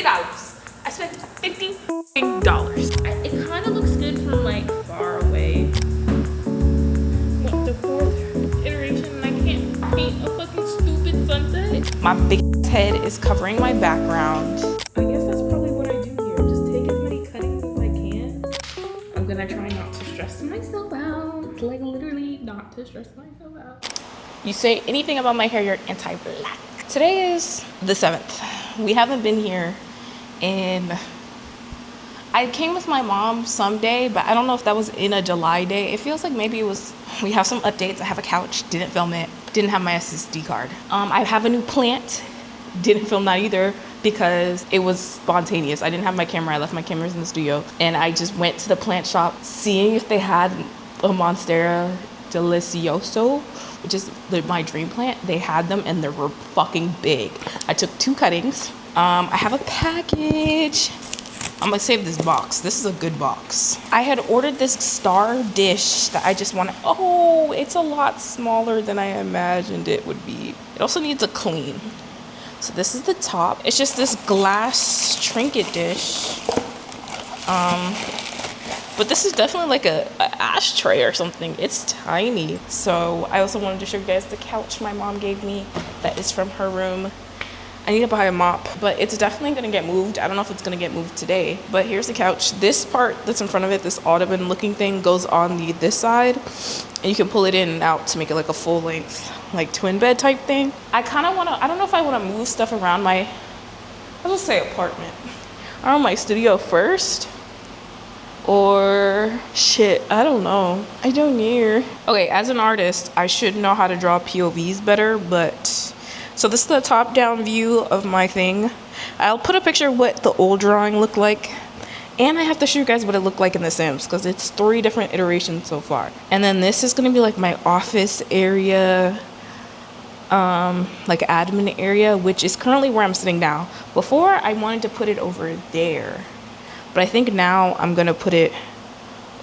$50. I spent $50. It kind of looks good from like far away. What, the 4th iteration and I can't paint a fucking stupid sunset? My big head is covering my background. I guess that's probably what I do here. Just take as many cuttings as I can. I'm gonna try not to stress myself out. Like literally not to stress myself out. You say anything about my hair, you're anti-black. Today is the 7th. We haven't been here in, I came with my mom someday, but I don't know if that was in a July day. It feels like maybe it was, we have some updates. I have a couch, didn't film it, didn't have my SSD card. I have a new plant, didn't film that either because it was spontaneous. I didn't have my camera, I left my cameras in the studio and I just went to the plant shop seeing if they had a Monstera Delicioso, which is my dream plant. They had them and they were fucking big. I took 2 cuttings. I have a package. I'm gonna save this box. This is a good box. I had ordered this star dish that I just wanted. Oh, it's a lot smaller than I imagined it would be. It also needs a clean. So this is the top. It's just this glass trinket dish. But this is definitely like a ashtray or something. It's tiny. So I also wanted to show you guys the couch my mom gave me that is from her room. I need to buy a mop, but it's definitely gonna get moved. I don't know if it's gonna get moved today, but here's the couch. This part that's in front of it, this ottoman looking thing, goes on this side, and you can pull it in and out to make it like a full length, like twin bed type thing. I kind of wanna, I don't know if I wanna move stuff around my, I'll just say apartment, around my studio first, or shit, I don't know. I don't know. Okay, as an artist, I should know how to draw POVs better, but so this is the top down view of my thing. I'll put a picture of what the old drawing looked like. And I have to show you guys what it looked like in The Sims because it's 3 different iterations so far. And then this is gonna be like my office area, like admin area, which is currently where I'm sitting now. Before I wanted to put it over there, but I think now I'm gonna put it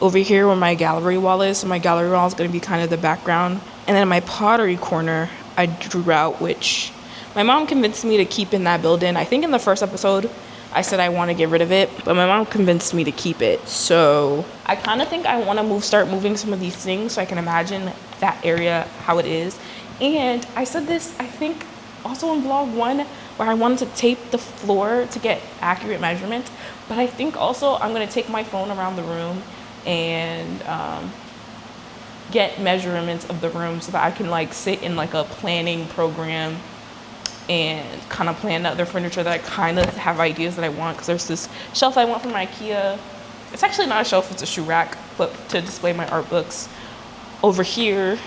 over here where my gallery wall is. So my gallery wall is gonna be kind of the background. And then my pottery corner, I drew out, which my mom convinced me to keep in that building. I think in the first episode, I said I want to get rid of it, but my mom convinced me to keep it. So I kind of think I want to start moving some of these things so I can imagine that area, how it is. And I said this, I think, also in vlog 1, where I wanted to tape the floor to get accurate measurements. But I think also I'm going to take my phone around the room and get measurements of the room so that I can like sit in like a planning program and kind of plan the other furniture that I kind of have ideas that I want, because there's this shelf I want from IKEA. It's actually not a shelf, it's a shoe rack, but to display my art books over here.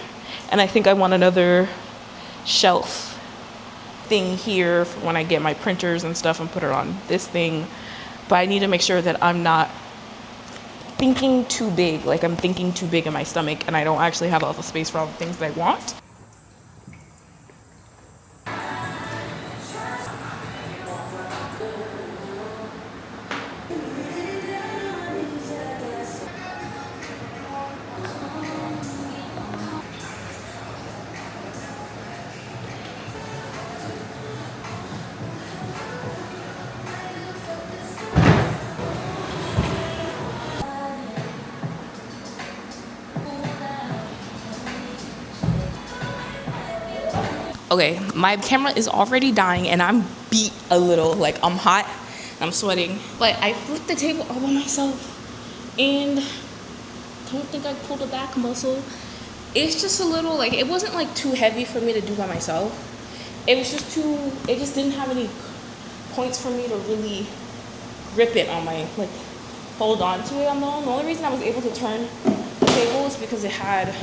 And I think I want another shelf thing here for when I get my printers and stuff and put it on this thing. But I need to make sure that I'm not thinking too big, like I'm thinking too big in my stomach and I don't actually have all the space for all the things that I want. Okay, my camera is already dying and I'm beat a little, like I'm hot, I'm sweating. But I flipped the table all by myself and don't think I pulled a back muscle. It's just a little, like, it wasn't like too heavy for me to do by myself. It was just too, it just didn't have any points for me to really grip it on my, like, hold on to it on the own. The only reason I was able to turn the table is because it had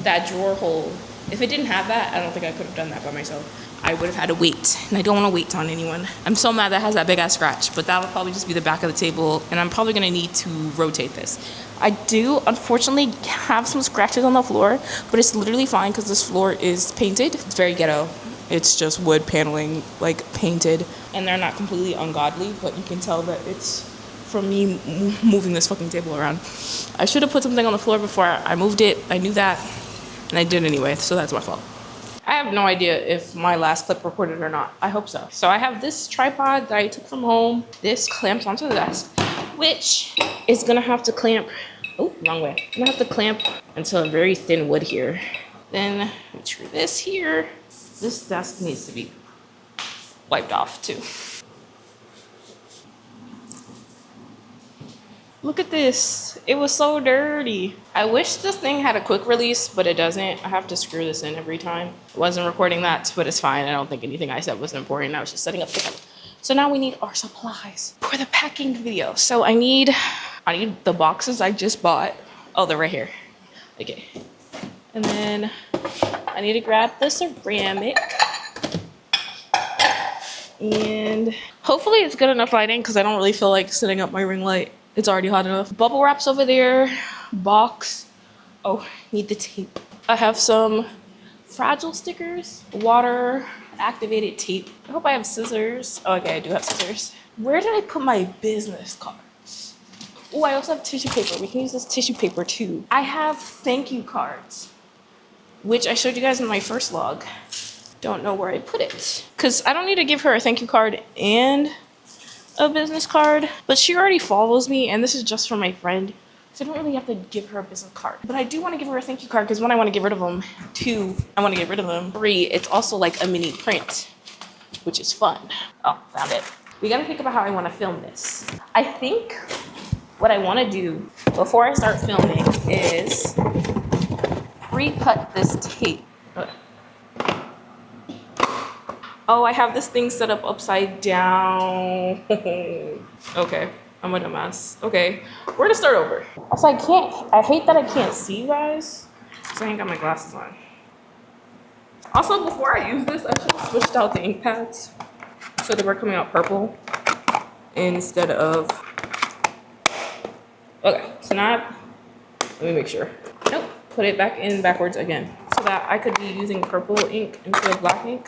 that drawer hole. If it didn't have that, I don't think I could have done that by myself. I would have had to wait, and I don't want to wait on anyone. I'm so mad that it has that big ass scratch, but that'll probably just be the back of the table, and I'm probably gonna need to rotate this. I do, unfortunately, have some scratches on the floor, but it's literally fine because this floor is painted. It's very ghetto. It's just wood paneling, like painted, and they're not completely ungodly, but you can tell that it's from me moving this fucking table around. I should have put something on the floor before I moved it. I knew that. And I did anyway, so that's my fault. I have no idea if my last clip recorded or not. I hope so. So I have this tripod that I took from home. This clamps onto the desk, which is gonna have to clamp, oh, wrong way. I'm gonna have to clamp into a very thin wood here. Then make sure this here. This desk needs to be wiped off too. Look at this. It was so dirty. I wish this thing had a quick release, but it doesn't. I have to screw this in every time. I wasn't recording that, but it's fine. I don't think anything I said was important. I was just setting up the camera. So now we need our supplies for the packing video. So I need the boxes I just bought. Oh, they're right here. Okay. And then I need to grab the ceramic. And hopefully it's good enough lighting because I don't really feel like setting up my ring light. It's already hot enough. Bubble wrap's over there. Box. Oh, need the tape. I have some fragile stickers, water, activated tape. I hope I have scissors. Oh, okay, I do have scissors. Where did I put my business cards? Oh, I also have tissue paper. We can use this tissue paper too. I have thank you cards, which I showed you guys in my first vlog. Don't know where I put it. Because I don't need to give her a thank you card and a business card, but she already follows me, and this is just for my friend, so I don't really have to give her a business card. But I do want to give her a thank you card because one, I want to get rid of them. Two, I want to get rid of them. Three, it's also like a mini print, which is fun. Oh, found it. We gotta think about how I want to film this. I think what I want to do before I start filming is pre-cut this tape. Oh, I have this thing set up upside down. Okay, I'm a dumbass. Okay, we're gonna start over. Also, I hate that I can't see you guys, because I ain't got my glasses on. Also, before I use this, I should have switched out the ink pads so they were coming out purple instead of, okay, so now, let me make sure. Nope, put it back in backwards again so that I could be using purple ink instead of black ink.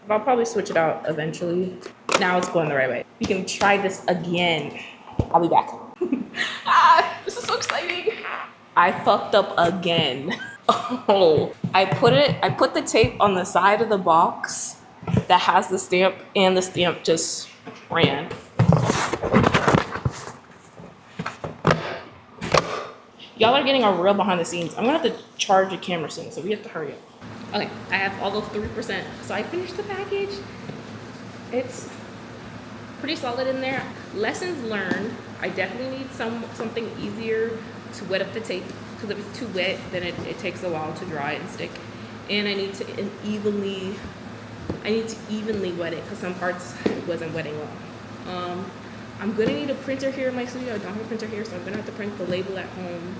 I'll probably switch it out eventually. Now it's going the right way. We can try this again. I'll be back. This is so exciting. I fucked up again. Oh, I put the tape on the side of the box that has the stamp, and the stamp just ran. Y'all are getting a real behind the scenes. I'm gonna have to charge a camera soon, so we have to hurry up. Okay, I have all of 3%. So I finished the package. It's pretty solid in there. Lessons learned. I definitely need something easier to wet up the tape, because if it's too wet, then it takes a while to dry and stick. And I need to evenly wet it because some parts it wasn't wetting well. I'm gonna need a printer here in my studio. I don't have a printer here, so I'm gonna have to print the label at home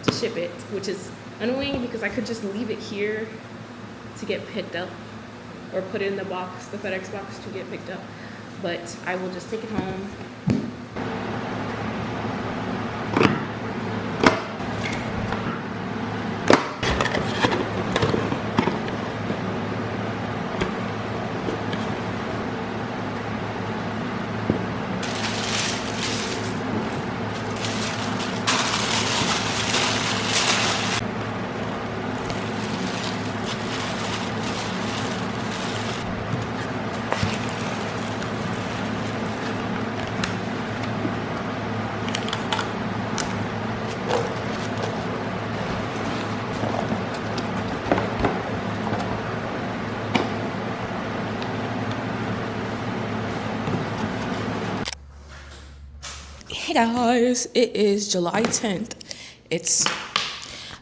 to ship it, which is annoying because I could just leave it here to get picked up, or put it in the box, the FedEx box, to get picked up. But I will just take it home. Hey guys, it is July 10th. It's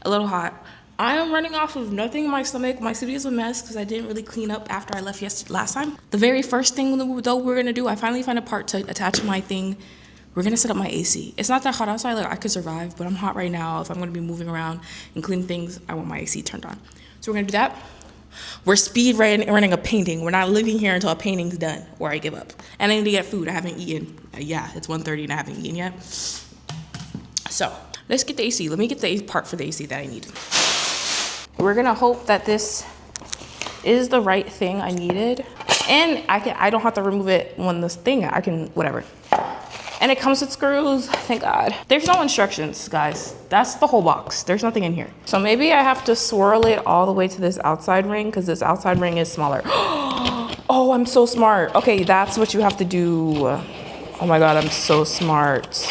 a little hot. I am running off of nothing in my stomach. My studio's a mess because I didn't really clean up after I left last time. The very first thing though we're gonna do, I finally found a part to attach my thing. We're gonna set up my AC. It's not that hot outside, like I could survive, but I'm hot right now. If I'm gonna be moving around and cleaning things, I want my AC turned on. So we're gonna do that. We're speed running a painting. We're not living here until a painting's done or I give up. And I need to get food. I haven't eaten. Yeah, it's 1:30 and I haven't eaten yet. So let's get the AC. Let me get the part for the AC that I need. We're gonna hope that this is the right thing I needed. And I don't have to remove it when this thing, I can, whatever. And it comes with screws, thank God. There's no instructions, guys. That's the whole box. There's nothing in here. So maybe I have to swirl it all the way to this outside ring because this outside ring is smaller. Oh, I'm so smart. Okay, that's what you have to do. Oh my God, I'm so smart.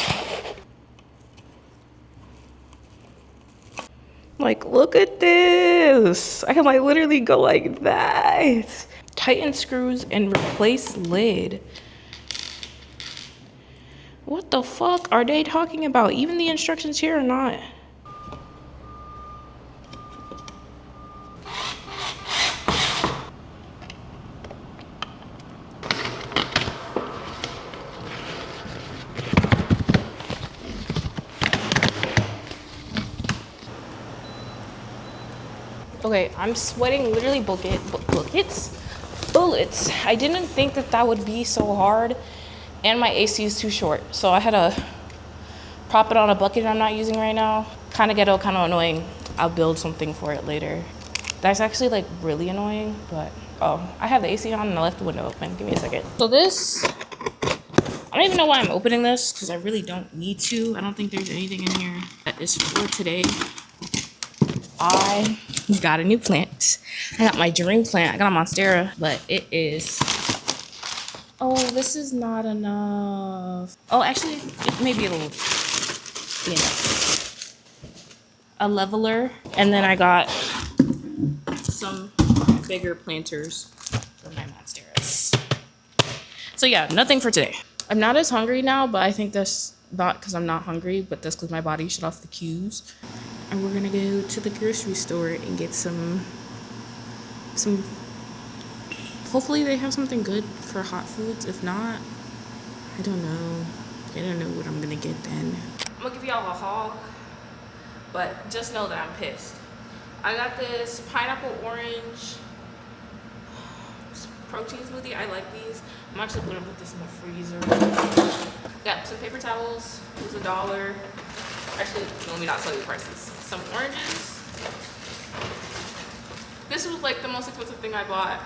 Like, look at this. I can like literally go like that. Tighten screws and replace lid. What the fuck are they talking about? Even the instructions here are not. Okay, I'm sweating literally bullets. I didn't think that that would be so hard, and my AC is too short, so I had to prop it on a bucket I'm not using right now. Kind of ghetto, kind of annoying. I'll build something for it later. That's actually like really annoying, but oh, I have the AC on and I left the window open. Give me a second. So this, I don't even know why I'm opening this because I really don't need to. I don't think there's anything in here that is for today. I got a new plant. I got my dream plant. I got a monstera, but it is, oh, this is not enough. Oh, actually, it may be a little, you know, a leveler. And then I got some bigger planters for my monsteras. So yeah, nothing for today. I'm not as hungry now, but I think that's not because I'm not hungry, but that's because my body shut off the cues. And we're gonna go to the grocery store and get some, hopefully they have something good for hot foods. If not, I don't know. I don't know what I'm gonna get then. I'm gonna give y'all a haul, but just know that I'm pissed. I got this pineapple orange protein smoothie. I like these. I'm actually gonna put this in the freezer. Got some paper towels. It was $1. Actually, let me not tell you the prices. Some oranges. This was like the most expensive thing I bought.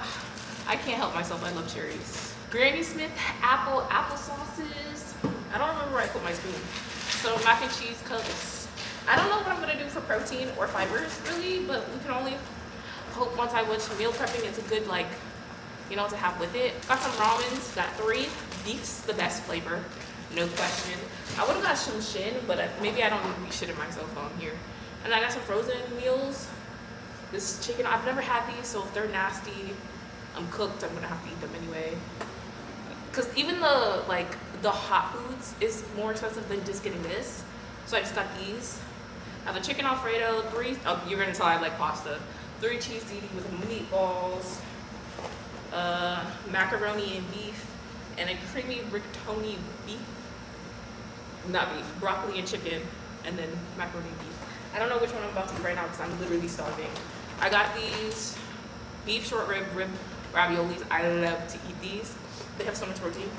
I can't help myself. I love cherries. Granny Smith apple sauces. I don't remember where I put my spoon. So mac and cheese cups. I don't know what I'm gonna do for protein or fibers really, but we can only hope once I was meal prepping it's a good like, you know, to have with it. Got some ramens. Got 3. Beef's the best flavor, no question. I would have got some shin, but maybe I don't need to be shitting myself on here. And I got some frozen meals. This chicken, I've never had these, so if they're nasty, I'm cooked, I'm gonna have to eat them anyway. Cause even the hot foods is more expensive than just getting this. So I just got these. I have a chicken Alfredo, 3, oh, you're gonna tell I like pasta. 3 cheese ziti with meatballs, macaroni and beef, and a creamy rigatoni beef. Not beef, broccoli and chicken, and then macaroni and beef. I don't know which one I'm about to eat right now because I'm literally starving. I got these beef short rib raviolis. I love to eat these. They have so much protein.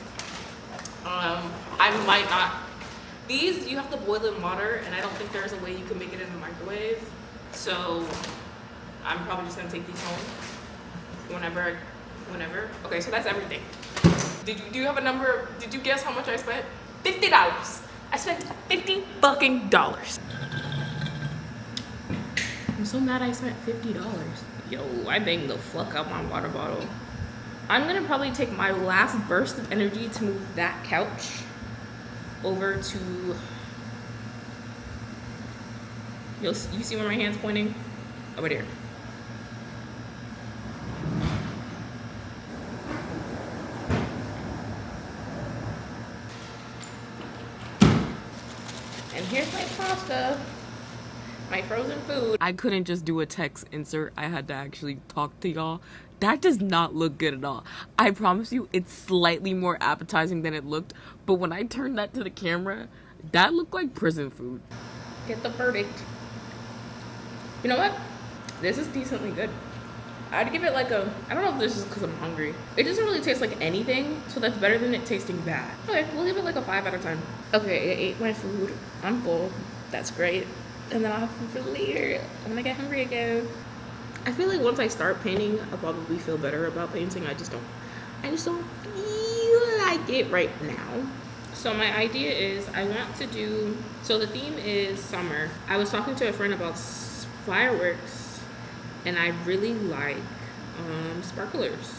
I might not. These, you have to boil in water, and I don't think there's a way you can make it in the microwave. So I'm probably just gonna take these home whenever. Okay, so that's everything. Do you have a number? Did you guess how much I spent? $50. I spent $50 fucking dollars. I'm so mad I spent $50. Yo, I banged the fuck out my water bottle. I'm gonna probably take my last burst of energy to move that couch over to, you see where my hand's pointing? Over there. And here's my pasta, my frozen food. I couldn't just do a text insert. I had to actually talk to y'all. That does not look good at all. I promise you, it's slightly more appetizing than it looked. But when I turned that to the camera, that looked like prison food. Get the verdict. You know what? This is decently good. I'd give it like a, I don't know if this is because I'm hungry. It doesn't really taste like anything, so that's better than it tasting bad. Okay, we'll give it like a 5 out of 10. Okay, I ate my food. I'm full. That's great. And then I'll have food for later. I'm gonna get hungry again. I feel like once I start painting, I'll probably feel better about painting. I just don't feel like it right now. So my idea is I want to do, so the theme is summer. I was talking to a friend about fireworks, and I really like sparklers.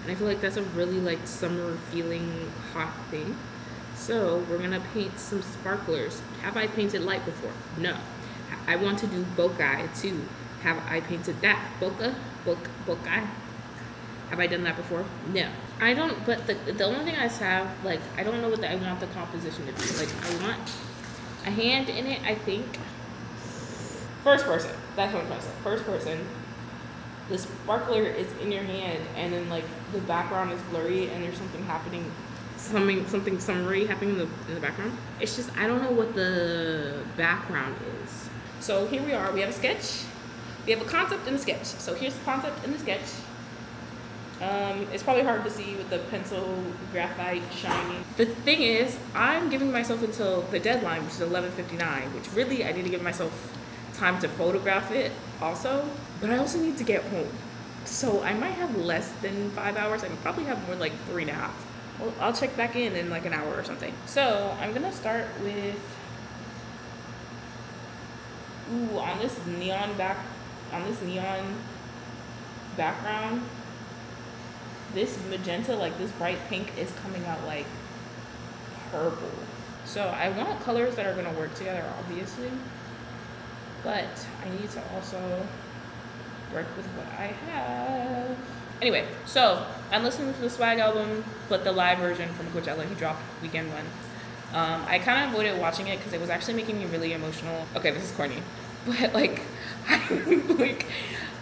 And I feel like that's a really like summer feeling hot thing. So we're gonna paint some sparklers. Have I painted light before? No. I want to do bokeh too. Have I painted that? Bokeh? Bokeh? Have I done that before? No. I don't, but the only thing I have, like, I don't know what I want the composition to be. Like, I want a hand in it, I think. First person. That's what I'm trying to say. First person. The sparkler is in your hand, and then, like, the background is blurry, and there's something happening, something summary happening in the background. It's just, I don't know what the background is. So here we are. We have a sketch. We have a concept and a sketch. So here's the concept and the sketch. It's probably hard to see with the pencil graphite shining. The thing is, I'm giving myself until the deadline, which is 11:59, which really I need to give myself time to photograph it also, but I also need to get home. So I might have less than 5 hours. I can probably have more like 3.5. Well, I'll check back in like an hour or something. So I'm gonna start with, on this neon background, this magenta, like this bright pink, is coming out like purple. So I want colors that are gonna work together, obviously, but I need to also work with what I have. Anyway, so I'm listening to the Swag album, but the live version from Coachella he dropped weekend one. I kind of avoided watching it because it was actually making me really emotional. Okay, this is corny, but like,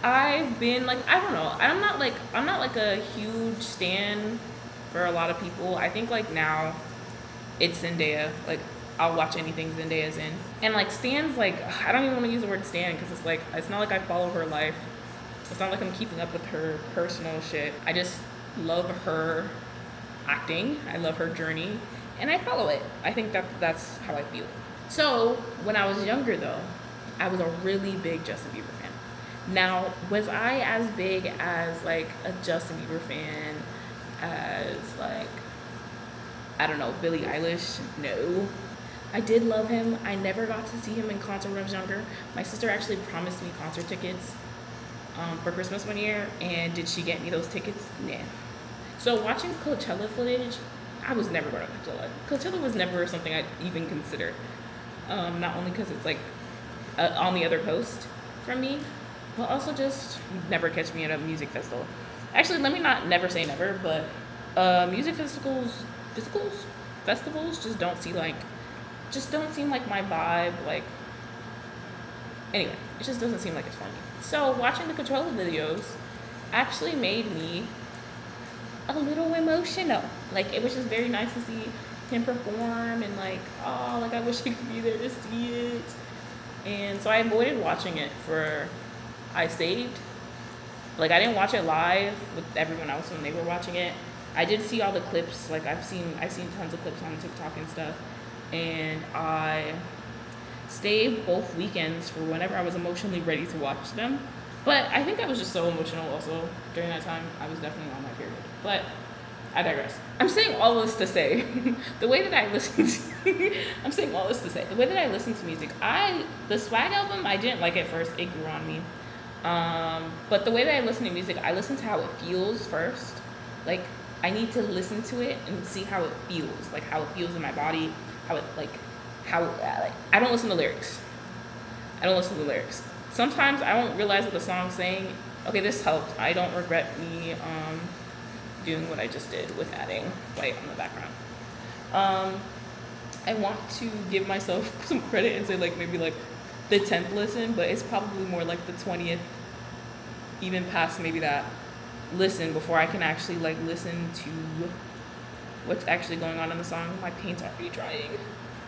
I've been like, I don't know. I'm not like a huge stan for a lot of people. I think like now it's Zendaya. Like I'll watch anything Zendaya's in. And like stans, like I don't even want to use the word stan because it's like, it's not like I follow her life. It's not like I'm keeping up with her personal shit. I just love her acting. I love her journey and I follow it. I think that's how I feel. So when I was younger though, I was a really big Justin Bieber fan. Now, was I as big as like a Justin Bieber fan as like, I don't know, Billie Eilish? No. I did love him. I never got to see him in concert when I was younger. My sister actually promised me concert tickets for Christmas one year, and did she get me those tickets? Nah. So watching Coachella footage, I was never going to Coachella. Coachella was never something I'd even consider. Not only because it's like on the other coast from me, but also just never catch me at a music festival. Actually, let me not never say never, but music festivals just don't seem like my vibe. Like, anyway, it just doesn't seem like it's for me. So watching the Coachella videos actually made me a little emotional. Like, it was just very nice to see him perform, and like, oh, like I wish I could be there to see it. And so I avoided watching it I saved. Like, I didn't watch it live with everyone else when they were watching it. I did see all the clips. Like, I've seen tons of clips on TikTok and stuff. And I saved both weekends for whenever I was emotionally ready to watch them. But I think I was just so emotional also during that time. I was definitely on my period. But I digress. I'm saying all this to say, the way that I listen to music, the Swag album, I didn't like it first. It grew on me. But the way that I listen to music, I listen to how it feels first. Like, I need to listen to it and see how it feels, like how it feels in my body, I don't listen to lyrics. Sometimes I don't realize what the song's saying. Okay, this helped. I don't regret me doing what I just did with adding white on the background. I want to give myself some credit and say like maybe like the 10th listen, but it's probably more like the 20th, even past maybe that listen before I can actually like listen to what's actually going on in the song. My paint's already drying.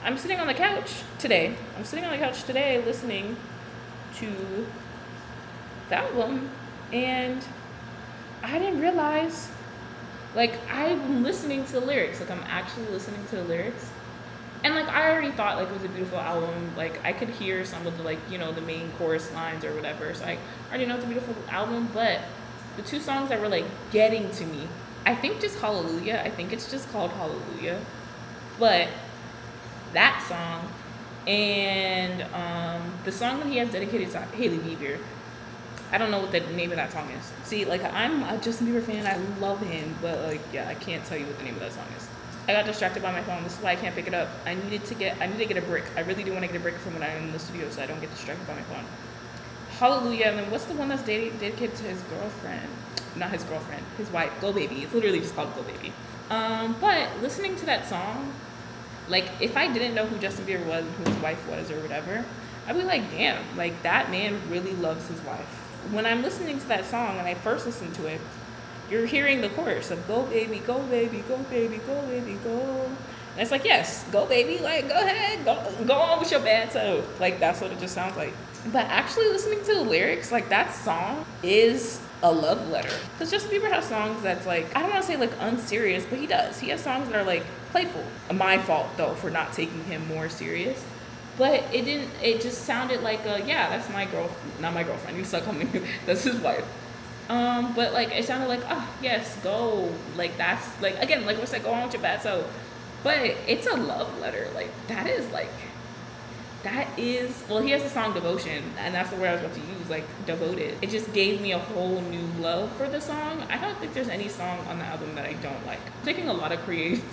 I'm sitting on the couch today listening to the album, and I didn't realize, like, I'm listening to the lyrics. Like, I'm actually listening to the lyrics. And, like, I already thought, like, it was a beautiful album. Like, I could hear some of the, like, you know, the main chorus lines or whatever. So I already know it's a beautiful album. But the two songs that were, like, getting to me, I think just Hallelujah. I think it's just called Hallelujah. But that song and the song that he has dedicated to Hailey Bieber, I don't know what the name of that song is. See, like, I'm a Justin Bieber fan. I love him, but like, yeah, I can't tell you what the name of that song is. I got distracted by my phone. This is why I can't pick it up. I need to get a break. I really do want to get a break from when I'm in the studio, so I don't get distracted by my phone. Hallelujah. And then what's the one that's dedicated to his girlfriend? Not his girlfriend, his wife. Go Baby. It's literally just called Go Baby. But listening to that song, like, if I didn't know who Justin Bieber was and who his wife was or whatever, I'd be like, damn, like, that man really loves his wife. When I'm listening to that song and I first listened to it, you're hearing the chorus of go baby, go baby, go baby, go baby, go. And it's like, yes, go baby, like, go ahead, go on with your bad self. Like, that's what it just sounds like. But actually listening to the lyrics, like, that song is a love letter. Because Justin Bieber has songs that's like, I don't want to say like unserious, but he does. He has songs that are like playful. My fault though for not taking him more serious. But it just sounded like yeah, that's my not my girlfriend, you suck on me. That's his wife. But like it sounded like, oh yes, go. Like that's like, again, like we said, go on with your bad self. But it's a love letter. Like that is, well, he has the song Devotion, and that's the word I was about to use, like devoted. It just gave me a whole new love for the song. I don't think there's any song on the album that I don't like. I'm taking a lot of creative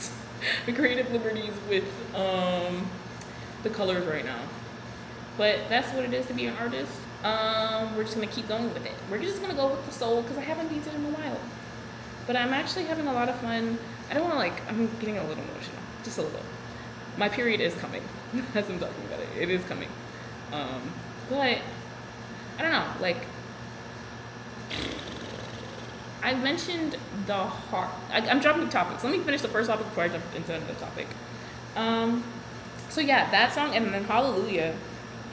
liberties with the colors right now. But that's what it is to be an artist. We're just gonna keep going with it. We're just gonna go with the soul because I haven't painted in a while. But I'm actually having a lot of fun. I don't wanna I'm getting a little emotional, just a little. My period is coming, as I'm talking about it. It is coming. But I don't know, like, I mentioned the heart. I'm dropping topics. Let me finish the first topic before I jump into another topic. So yeah, that song and then Hallelujah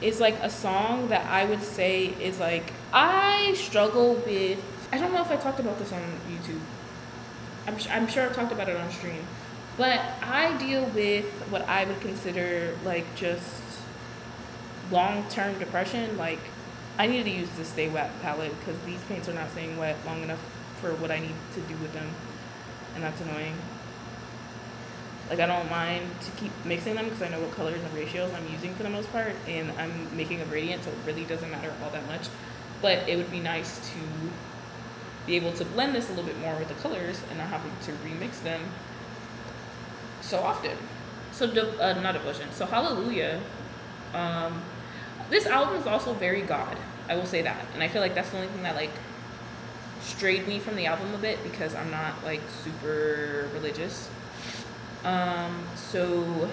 is like a song that I would say is like, I struggle with, I don't know if I talked about this on YouTube. I'm sure I've talked about it on stream. But I deal with what I would consider like just long-term depression. Like I need to use the Stay Wet palette because these paints are not staying wet long enough for what I need to do with them. And that's annoying. Like I don't mind to keep mixing them because I know what colors and ratios I'm using for the most part. And I'm making a gradient, so it really doesn't matter all that much. But it would be nice to be able to blend this a little bit more with the colors and not having to remix them so often. So not Devotion. So Hallelujah. This album is also very God. I will say that, and I feel like that's the only thing that like strayed me from the album a bit because I'm not like super religious. So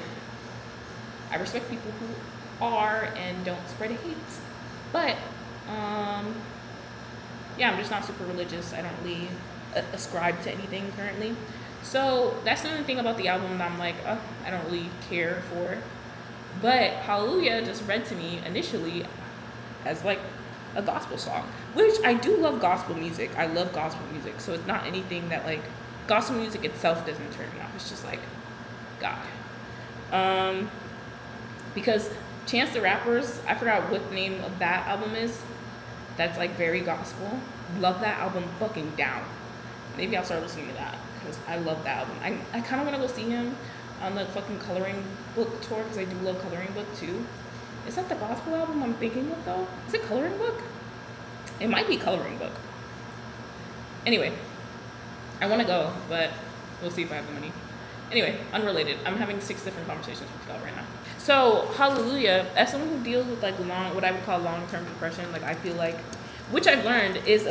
I respect people who are and don't spread hate. But yeah, I'm just not super religious. I don't really ascribe to anything currently. So that's the only thing about the album that I'm like, I don't really care for. But Hallelujah just read to me initially as like a gospel song, which I do love gospel music. I love gospel music. So it's not anything that like, gospel music itself doesn't turn me off. It's just like God. Because Chance the Rapper's, I forgot what the name of that album is. That's like very gospel. Love that album fucking down. Maybe I'll start listening to that because I love that album. I kind of want to go see him on the fucking coloring book tour because I do love coloring book too. Is that the gospel album I'm thinking of though? Is it coloring book? It might be coloring book. Anyway, I want to go, but we'll see if I have the money. Anyway, unrelated. I'm having 6 different conversations with y'all right now. So Hallelujah, as someone who deals with like what I would call long-term depression, like I feel like, which I've learned is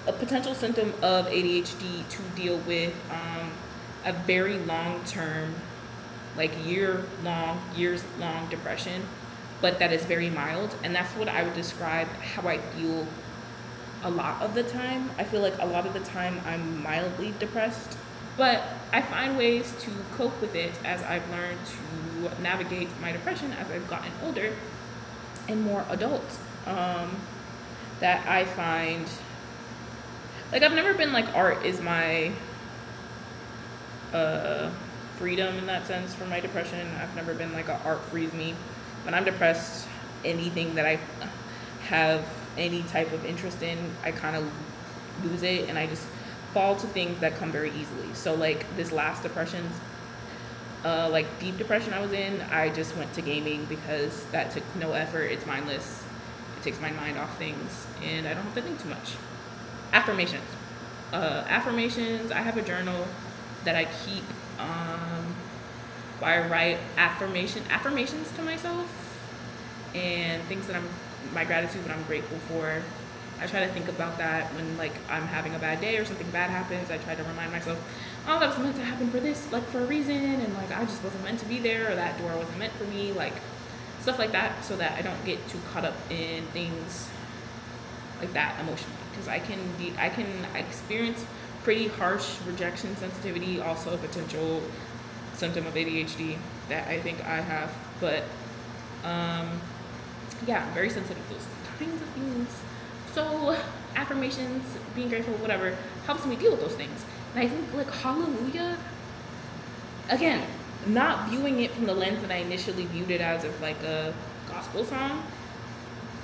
a potential symptom of ADHD to deal with a very long-term, like years-long depression, but that is very mild. And that's what I would describe how I feel a lot of the time. I feel like a lot of the time I'm mildly depressed, but I find ways to cope with it as I've learned to navigate my depression as I've gotten older and more adult. That I find, like I've never been like art is my freedom in that sense for my depression. I've never been like a art frees me. When I'm depressed, anything that I have any type of interest in, I kind of lose it and I just fall to things that come very easily. So like this last depression like deep depression I was in, I just went to gaming because that took no effort. It's mindless. It takes my mind off things, and I don't have to think too much. Affirmations. Affirmations. I have a journal that I keep. Where I write affirmations to myself, and things that my gratitude, what I'm grateful for. I try to think about that when like I'm having a bad day or something bad happens. I try to remind myself, oh, that was meant to happen for this, like for a reason, and like I just wasn't meant to be there, or that door wasn't meant for me, like stuff like that, so that I don't get too caught up in things like that emotionally, because I can experience pretty harsh rejection sensitivity, also a potential symptom of ADHD that I think I have, but yeah, I'm very sensitive to those kinds of things. So affirmations, being grateful, whatever, helps me deal with those things. And I think like Hallelujah, again, not viewing it from the lens that I initially viewed it as of like a gospel song.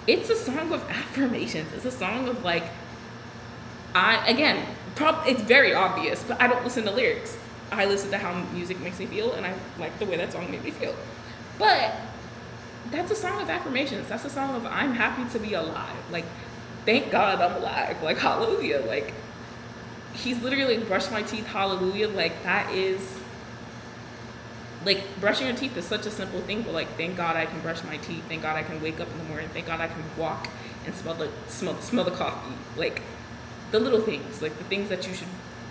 It's a song of affirmations. It's a song of like, it's very obvious, but I don't listen to lyrics. I listen to how music makes me feel, and I like the way that song made me feel. But that's a song of affirmations. That's a song of I'm happy to be alive. Like, thank God I'm alive. Like, hallelujah. Like, he's literally brushed my teeth, hallelujah. Like, that is, like, brushing your teeth is such a simple thing, but like, thank God I can brush my teeth. Thank God I can wake up in the morning. Thank God I can walk and smell the coffee. Like, the little things, like the things that you should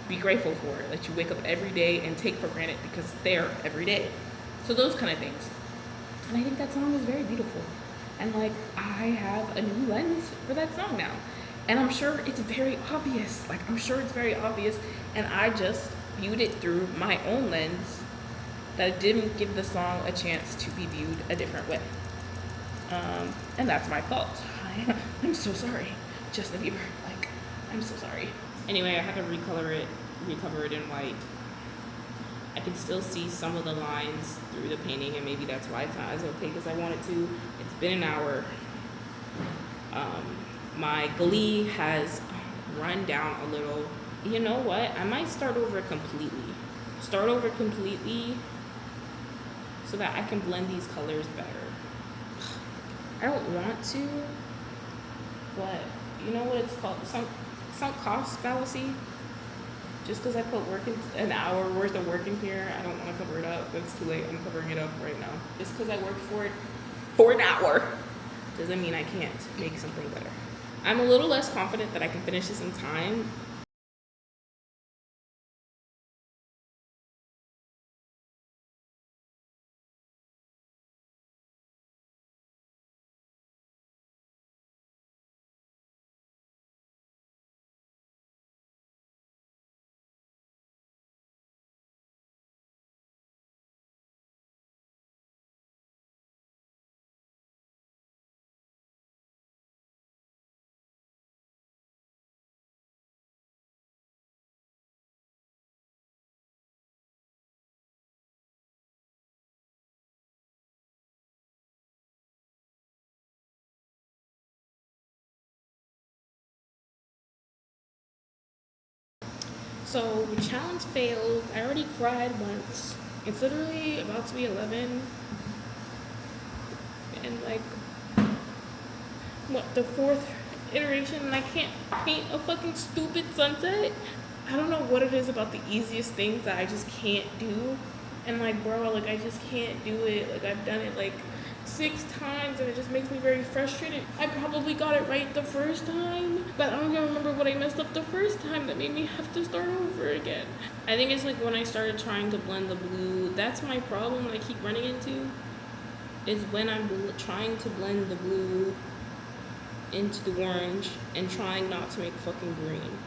be grateful for, that you wake up every day and take for granted because they're every day. So those kind of things. And I think that song is very beautiful. And like, I have a new lens for that song now. And I'm sure it's very obvious. Like, I'm sure it's very obvious. And I just viewed it through my own lens that didn't give the song a chance to be viewed a different way. And that's my fault. I'm so sorry. Justin Bieber, like, I'm so sorry. Anyway, I had to recover it in white. I can still see some of the lines through the painting, and maybe that's why it's not as opaque as I want it to. It's been an hour. My glee has run down a little. You know what? I might start over completely so that I can blend these colors better. I don't want to, but you know what it's called? Sunk cost fallacy. Just because I put an hour worth of work in here, I don't want to cover it up. It's too late. I'm covering it up right now. Just because I worked for it for an hour doesn't mean I can't make something better. I'm a little less confident that I can finish this in time. So challenge failed. I already cried once. It's literally about to be 11. And like, what, the fourth iteration, and I can't paint a fucking stupid sunset? I don't know what it is about the easiest things that I just can't do. And like, bro, like I just can't do it. Like, I've done it like 6 times and it just makes me very frustrated. I probably got it right the first time, but I don't even remember what I messed up the first time that made me have to start over again. I think it's like when I started trying to blend the blue, that's my problem that I keep running into, is when I'm trying to blend the blue into the orange and trying not to make fucking green.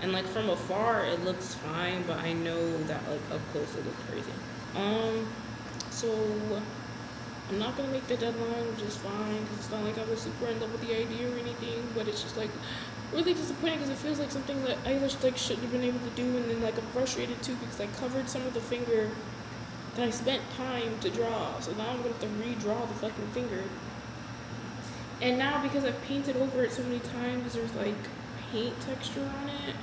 And like from afar it looks fine, but I know that like up close it looks crazy. So I'm not gonna make the deadline, which is fine, because it's not like I was super in love with the idea or anything, but it's just like really disappointing because it feels like something that I just like shouldn't have been able to do, and then like I'm frustrated too because I covered some of the finger that I spent time to draw, so now I'm gonna have to redraw the fucking finger. And now because I've painted over it so many times, there's like paint texture on it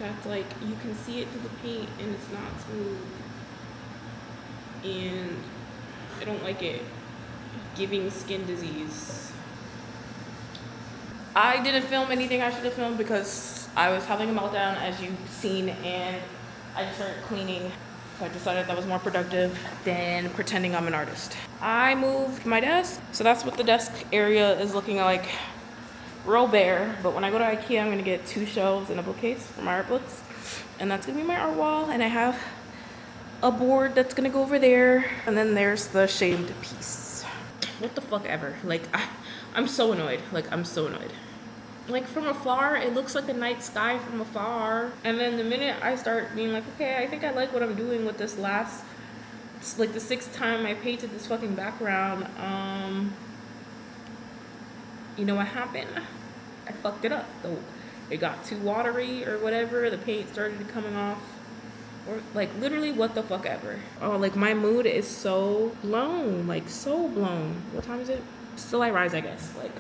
that's like you can see it through the paint and it's not smooth. and I don't like it giving skin disease. I didn't film anything I should have filmed because I was having a meltdown, as you've seen, and I just started cleaning. So I decided that was more productive than pretending I'm an artist. I moved my desk, so that's what the desk area is looking like. Real bare, but when I go to IKEA, I'm gonna get 2 shelves and a bookcase for my art books, and that's gonna be my art wall. And I have a board that's gonna go over there, and then there's the shaved piece. What the fuck ever. Like, I'm so annoyed. Like, I'm so annoyed. Like, from afar, it looks like a night sky from afar. And then the minute I start being like, okay, I think I like what I'm doing with this last, it's like the 6th time I painted this fucking background, you know what happened? I fucked it up. It got too watery or whatever. The paint started coming off. Or like literally what the fuck ever. Oh, like my mood is so blown. Like so blown. What time is it? Still I rise, I guess. Like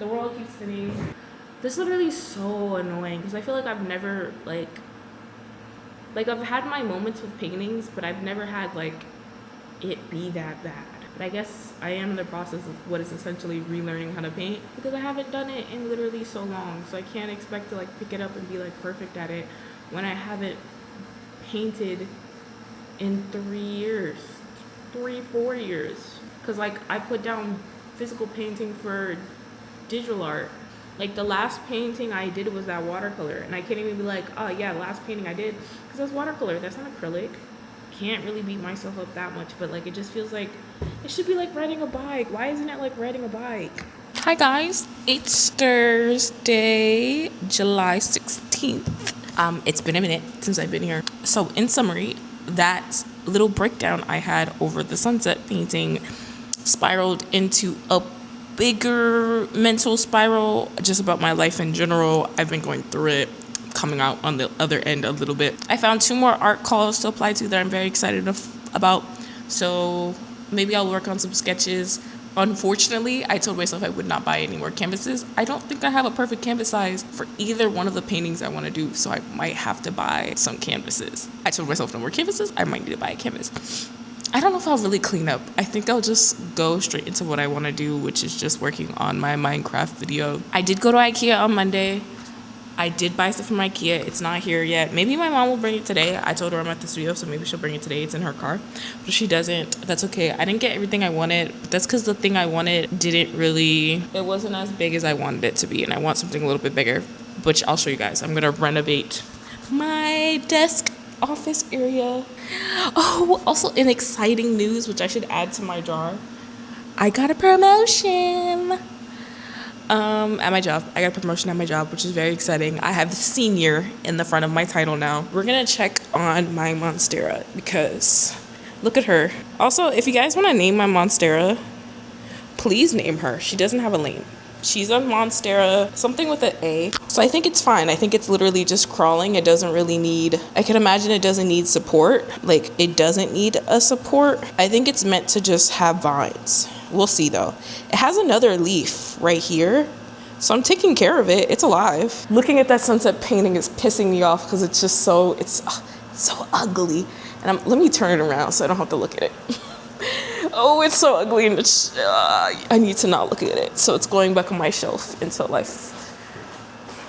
the world keeps spinning. This is literally so annoying because I feel like I've never like I've had my moments with paintings, but I've never had like it be that bad. But I guess I am in the process of what is essentially relearning how to paint because I haven't done it in literally so long. So I can't expect to like pick it up and be like perfect at it when I haven't painted in 3 years, 4 years. Because like I put down physical painting for digital art. Like the last painting I did was that watercolor, and I can't even be like, oh yeah, last painting I did, because that's watercolor, that's not acrylic. Can't really beat myself up that much, but like it just feels like it should be like riding a bike. Why isn't it like riding a bike? Hi guys, it's Thursday, July 16th. It's been a minute since I've been here. So in summary, that little breakdown I had over the sunset painting spiraled into a bigger mental spiral just about my life in general. I've been going through it, coming out on the other end a little bit. I found 2 more art calls to apply to that I'm very excited about. So maybe I'll work on some sketches. Unfortunately, I told myself I would not buy any more canvases. I don't think I have a perfect canvas size for either one of the paintings I want to do, so I might have to buy some canvases. I told myself no more canvases. I might need to buy a canvas. I don't know if I'll really clean up. I think I'll just go straight into what I want to do, which is just working on my Minecraft video. I did go to IKEA on Monday. I did buy stuff from IKEA. It's not here yet. Maybe my mom will bring it today. I told her I'm at the studio, so maybe she'll bring it today. It's in her car. But if she doesn't, that's okay. I didn't get everything I wanted. But that's because the thing I wanted it wasn't as big as I wanted it to be. And I want something a little bit bigger, which I'll show you guys. I'm going to renovate my desk office area. Oh, also in exciting news, which I should add to my jar, I got a promotion at my job. I got a promotion at my job, which is very exciting. I have senior in the front of my title now. We're gonna check on my Monstera because look at her. Also, if you guys want to name my Monstera, please name her. She doesn't have a name. She's a Monstera, something with an A. So I think it's fine. I think it's literally just crawling. It doesn't really need, I can imagine it doesn't need support. Like, it doesn't need a support. I think it's meant to just have vines. We'll see though. It has another leaf right here. So I'm taking care of it. It's alive. Looking at that sunset painting is pissing me off because it's just so, it's so ugly. And let me turn it around so I don't have to look at it. Oh, it's so ugly, and it's, I need to not look at it. So it's going back on my shelf until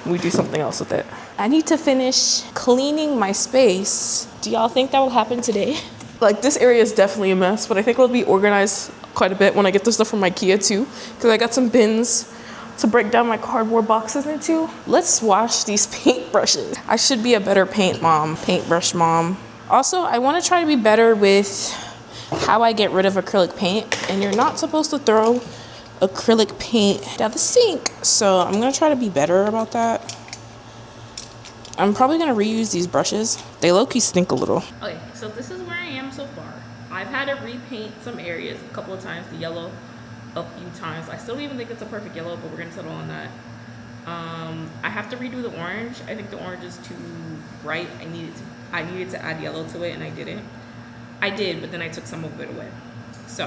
we do something else with it. I need to finish cleaning my space. Do y'all think that will happen today? Like, this area is definitely a mess, but I think it'll be organized quite a bit when I get the stuff from IKEA too, because I got some bins to break down my cardboard boxes into. Let's wash these paintbrushes. I should be a better paintbrush mom. Also, I want to try to be better with how I get rid of acrylic paint, and you're not supposed to throw acrylic paint down the sink, so I'm gonna try to be better about that. I'm probably gonna reuse these brushes. They low-key stink a little. Okay, so this is where I am so far. I've had to repaint some areas a couple of times, the yellow a few times. I still don't even think it's a perfect yellow, but we're gonna settle on that. I have to redo the orange. I think the orange is too bright. I needed to add yellow to it, and I didn't. I did, but then I took some of it away. So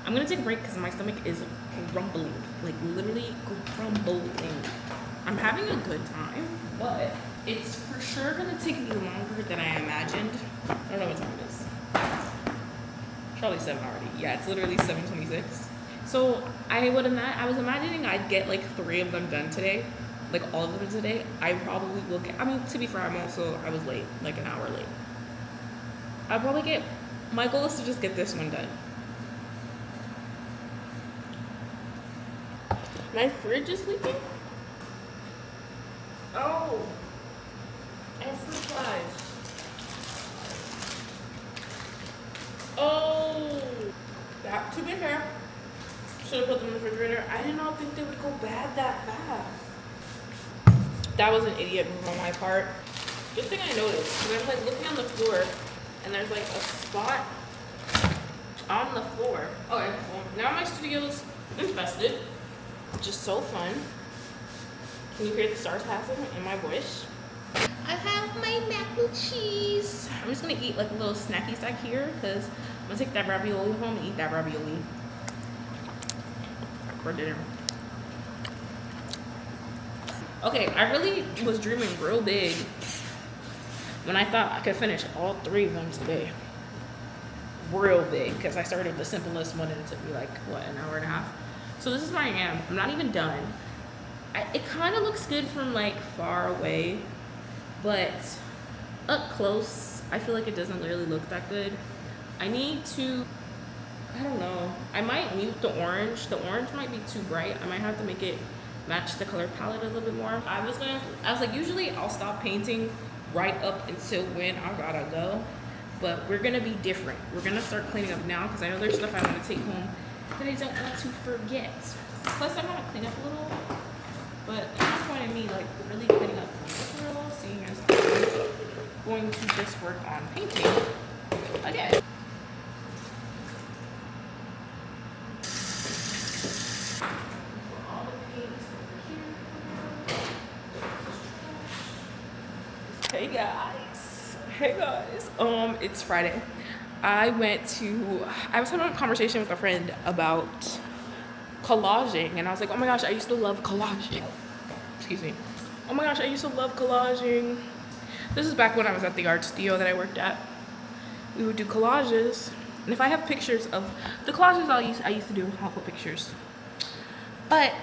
I'm gonna take a break because my stomach is grumbling, like literally grumbling. I'm having a good time, but it's for sure gonna take me longer than I imagined. I don't know what time it is. Probably 7 already. Yeah, it's literally 7:26. So I was imagining I'd get like 3 of them done today, like all of them today. I probably will get. I mean, to be fair, I was late, like an hour late. I'll probably get. My goal is to just get this one done. My fridge is leaking. Oh, and fruit flies. Oh, that, to be fair, should have put them in the refrigerator. I did not think they would go bad that fast. That was an idiot move on my part. Good thing I noticed, because I'm like looking on the floor, and there's like a spot on the floor. Okay, well, now my studio is infested, which is so fun. Can you hear the sarcasm in my voice? I have my mac and cheese. I'm just gonna eat like a little snacky stack here because I'm gonna take that ravioli home and eat that ravioli for dinner. Okay, I really was dreaming real big when I thought I could finish all 3 of them today. Real big, because I started with the simplest one and it took me like, what, an hour and a half? So this is where I am. I'm not even done. It kind of looks good from like far away, but up close, I feel like it doesn't really look that good. I need to, I don't know. I might mute the orange. The orange might be too bright. I might have to make it match the color palette a little bit more. I was like, usually I'll stop painting right up until when I gotta go, but we're gonna be different. We're gonna start cleaning up now because I know there's stuff I want to take home that I don't want to forget. Plus I want to clean up a little, but there's no point in me like really cleaning up for real, seeing as I'm going to just work on painting again. Hey guys, it's Friday. I was having a conversation with a friend about collaging, and I was like, oh my gosh, I used to love collaging. Excuse me. Oh my gosh, I used to love collaging. This is back when I was at the art studio that I worked at. We would do collages, and if I have pictures of the collages I used to do, I'll put pictures. But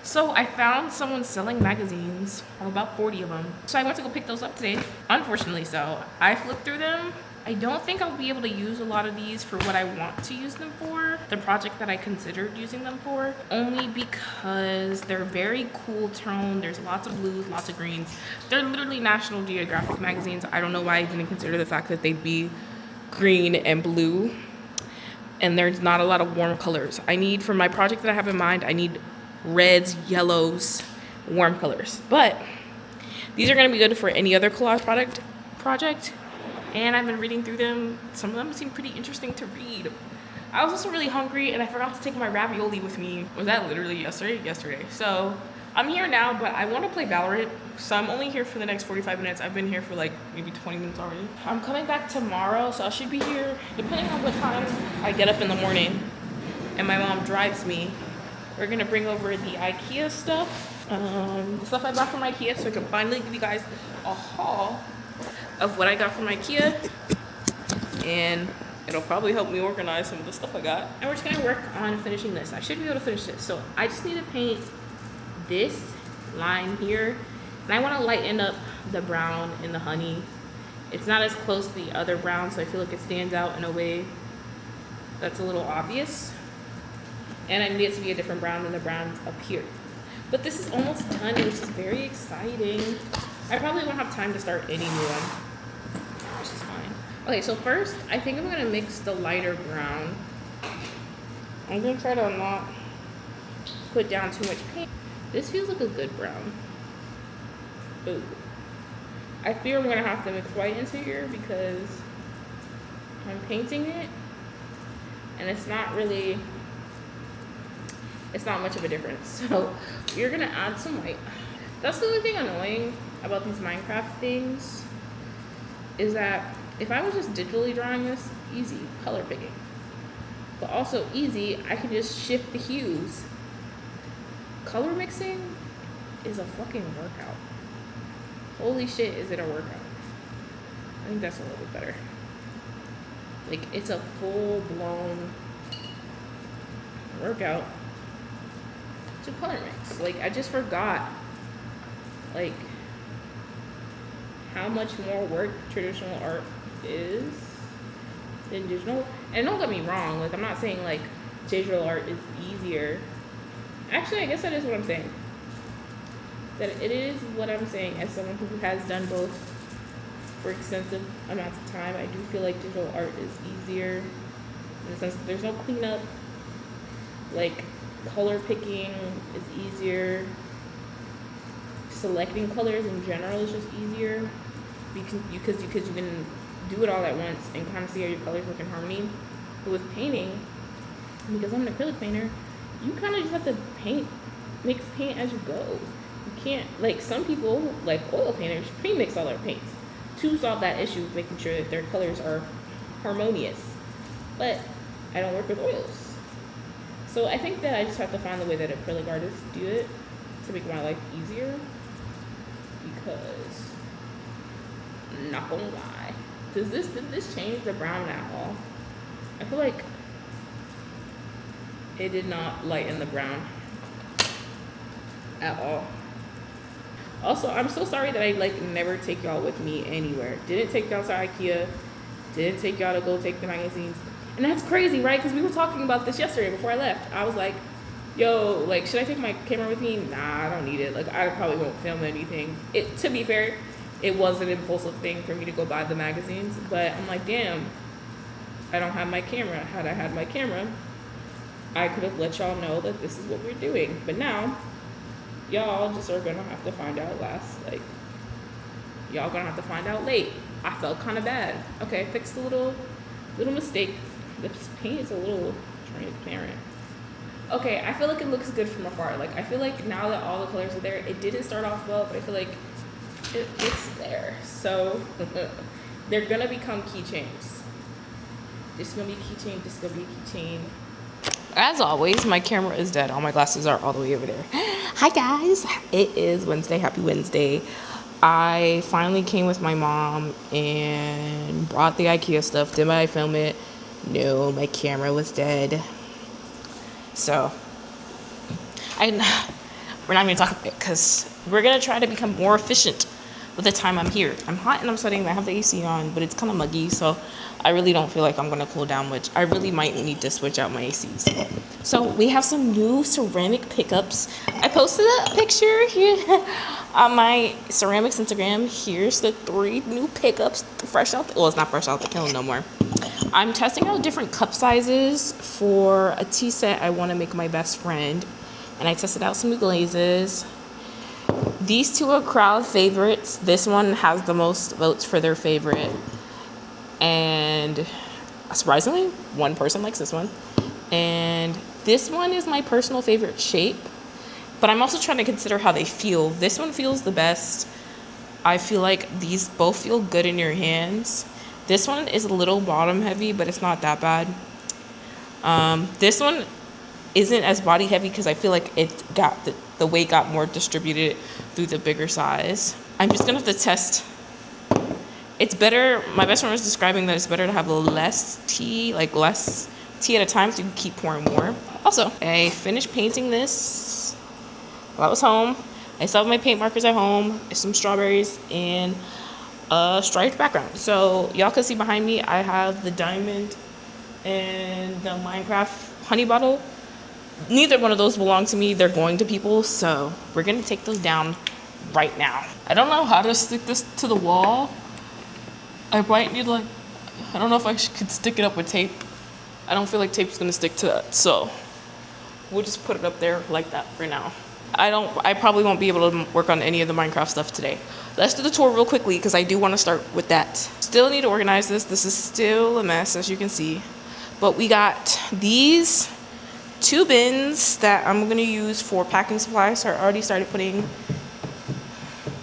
so I found someone selling magazines, about 40 of them. So I went to go pick those up today. Unfortunately so. I flipped through them. I don't think I'll be able to use a lot of these for what I want to use them for, the project that I considered using them for, only because they're very cool tone. There's lots of blues, lots of greens. They're literally National Geographic magazines. I don't know why I didn't consider the fact that they'd be green and blue, and there's not a lot of warm colors. For my project that I have in mind, I need reds, yellows, warm colors. But these are going to be good for any other collage project. And I've been reading through them. Some of them seem pretty interesting to read. I was also really hungry and I forgot to take my ravioli with me. Was that literally yesterday? Yesterday. So I'm here now, but I want to play Valorant. So I'm only here for the next 45 minutes. I've been here for like maybe 20 minutes already. I'm coming back tomorrow, so I should be here depending on what time I get up in the morning and my mom drives me. We're gonna bring over the IKEA stuff, the stuff I bought from IKEA, so I can finally give you guys a haul of what I got from IKEA, and it'll probably help me organize some of the stuff I got. And we're just gonna work on finishing this. I should be able to finish this. So I just need to paint this line here, and I wanna lighten up the brown in the honey. It's not as close to the other brown, so I feel like it stands out in a way that's a little obvious. And I need it to be a different brown than the browns up here. But this is almost done, which is very exciting. I probably won't have time to start any new one, which is fine. Okay, so first, I think I'm gonna mix the lighter brown. I'm gonna try to not put down too much paint. This feels like a good brown. Ooh. I fear I'm gonna have to mix white into here because I'm painting it, and it's not much of a difference. So you're gonna add some white. That's the only thing annoying about these Minecraft things, is that if I was just digitally drawing this, easy, color picking. But also easy, I can just shift the hues. Color mixing is a fucking workout. Holy shit, is it a workout. I think that's a little bit better. Like, it's a full-blown workout to color mix. Like, I just forgot, like, how much more work traditional art is than digital. And don't get me wrong, like, I'm not saying, like, digital art is easier. Actually, I guess that is what I'm saying. That it is what I'm saying as someone who has done both for extensive amounts of time. I do feel like digital art is easier in the sense that there's no cleanup. Like, color picking is easier. Selecting colors in general is just easier because you can do it all at once and kind of see how your colors work in harmony. But with painting, because I'm an acrylic painter, you kind of just have to mix paint as you go. You can't, like, some people, like oil painters, pre-mix all their paints to solve that issue of making sure that their colors are harmonious. But I don't work with oils. So I think that I just have to find the way that acrylic artists do it to make my life easier. Because, not gonna lie, did this change the brown at all? I feel like it did not lighten the brown at all. Also, I'm so sorry that I like never take y'all with me anywhere. Didn't take y'all to IKEA. Didn't take y'all to go take the magazines. And that's crazy, right? Because we were talking about this yesterday before I left. I was like, yo, like, should I take my camera with me? Nah, I don't need it. Like, I probably won't film anything. To be fair, it was an impulsive thing for me to go buy the magazines. But I'm like, damn, I don't have my camera. Had I had my camera, I could have let y'all know that this is what we're doing. But now, y'all just are gonna have to find out last. Like, y'all gonna have to find out late. I felt kind of bad. Okay, fixed a little mistake. This paint is a little transparent. Okay, I feel like it looks good from afar. Like, I feel like now that all the colors are there, it didn't start off well, but I feel like it's there. So they're gonna become keychains. This is gonna be a keychain. This is gonna be a keychain. As always, my camera is dead. All my glasses are all the way over there. Hi guys, it is Wednesday. Happy Wednesday. I finally came with my mom and brought the IKEA stuff. Did I film it? No, my camera was dead. So we're not going to talk about it because we're going to try to become more efficient with the time I'm here. I'm hot and I'm sweating. I have the AC on, but it's kind of muggy, so I really don't feel like I'm going to cool down much. I really might need to switch out my ACs. So we have some new ceramic pickups. I posted a picture here on my ceramics Instagram. Here's the 3 new pickups, fresh out. Well, it's not fresh out the kiln no more. I'm testing out different cup sizes for a tea set I want to make my best friend. And I tested out some new glazes. These 2 are crowd favorites. This one has the most votes for their favorite. And surprisingly, 1 person likes this one. And this one is my personal favorite shape. But I'm also trying to consider how they feel. This one feels the best. I feel like these both feel good in your hands. This one is a little bottom heavy, but it's not that bad. This one isn't as body heavy because I feel like it got the weight got more distributed through the bigger size. I'm just gonna have to test. It's better. My best friend was describing that it's better to have less tea at a time so you can keep pouring more. Also, I finished painting this while I was home. I still have my paint markers at home, some strawberries, and a striped background. So y'all can see behind me, I have the diamond and the Minecraft honey bottle. Neither one of those belong to me. They're going to people. So we're going to take those down right now. I don't know how to stick this to the wall. I might need I don't know if I could stick it up with tape. I don't feel like tape's going to stick to that. So we'll just put it up there like that for now. I probably won't be able to work on any of the Minecraft stuff today. Let's do the tour real quickly because I do want to start with that. Still need to organize this. This is still a mess, as you can see. But we got these 2 bins that I'm going to use for packing supplies. So I already started putting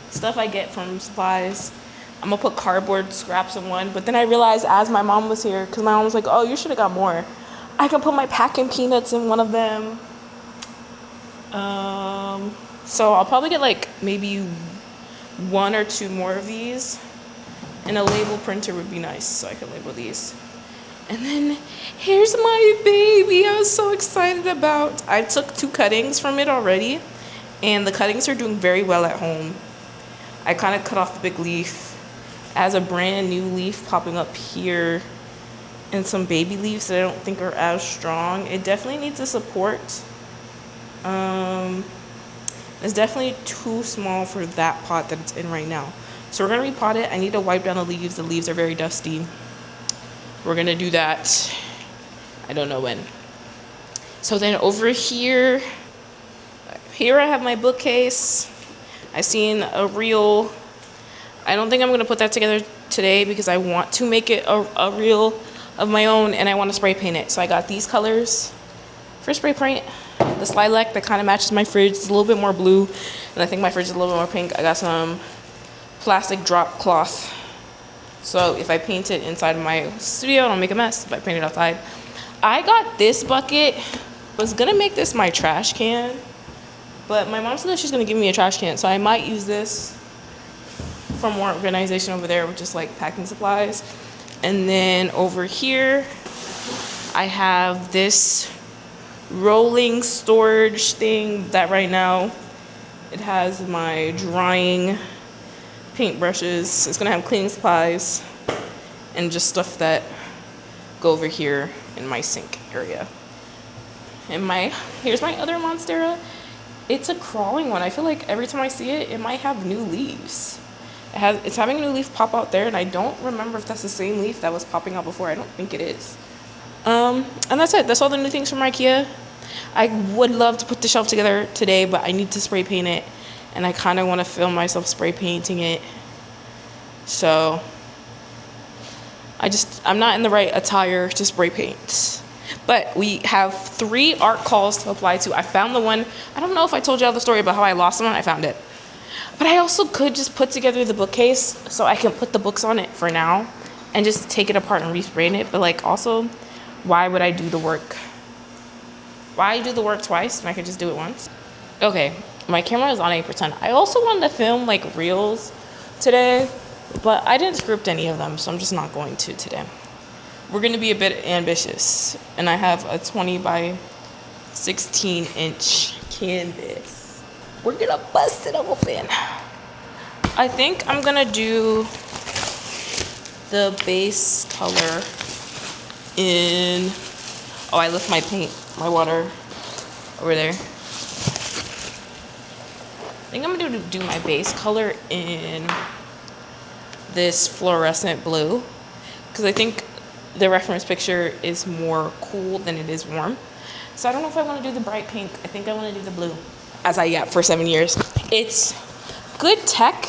stuff I get from supplies. I'm going to put cardboard scraps in one. But then I realized as my mom was here, because my mom was like, oh, you should have got more. I can put my packing peanuts in one of them. So I'll probably get maybe 1 or 2 more of these, and a label printer would be nice so I can label these. And then here's my baby. I was so excited about. I took 2 cuttings from it already, and the cuttings are doing very well at home. I kind of cut off the big leaf. It has a brand new leaf popping up here and some baby leaves that I don't think are as strong. It definitely needs a support. It's definitely too small for that pot that it's in right now. So we're gonna repot it. I need to wipe down the leaves. The leaves are very dusty. We're gonna do that. I don't know when. So then over here I have my bookcase. I seen a reel. I don't think I'm gonna put that together today because I want to make it a reel of my own, and I want to spray paint it. So I got these colors for spray paint. This lilac that kind of matches my fridge. It's a little bit more blue, and I think my fridge is a little bit more pink. I got some plastic drop cloth. So if I paint it inside of my studio, I don't make a mess. If I paint it outside. I got this bucket. I was gonna make this my trash can, but my mom said that she's gonna give me a trash can, so I might use this for more organization over there with just like packing supplies. And then over here, I have this rolling storage thing that right now it has my drying paintbrushes. It's gonna have cleaning supplies and just stuff that go over here in my sink area. And here's my other Monstera. It's a crawling one. I feel like every time I see it, it might have new leaves. It's having a new leaf pop out there, and I don't remember if that's the same leaf that was popping out before. I don't think it is. And that's it. That's all the new things from IKEA. I would love to put the shelf together today, but I need to spray paint it, and I kind of want to film myself spray painting it. So I'm not in the right attire to spray paint. But we have 3 art calls to apply to. I found the one. I don't know if I told y'all the story about how I lost one. I found it. But I also could just put together the bookcase so I can put the books on it for now and just take it apart and respray it. But like also, why would I do the work? Why do the work twice when I could just do it once? Okay, my camera is on 8%. I also wanted to film like reels today, but I didn't script any of them, so I'm just not going to today. We're gonna be a bit ambitious, and I have a 20 by 16 inch canvas. We're gonna bust it open. I think I'm gonna do the base color in, oh, I left my water over there. I think I'm gonna do my base color in this fluorescent blue, because I think the reference picture is more cool than it is warm. So I don't know if I want to do the bright pink. I think I want to do the blue, as I yapped for 7 years. It's good tech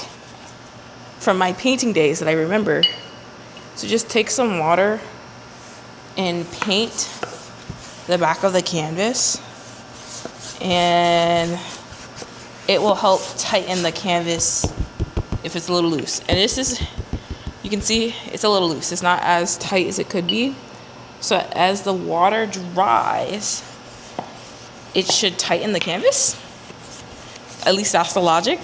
from my painting days that I remember. So just take some water and paint the back of the canvas, and it will help tighten the canvas if it's a little loose. And this is, you can see it's a little loose. It's not as tight as it could be. So as the water dries, it should tighten the canvas. At least that's the logic.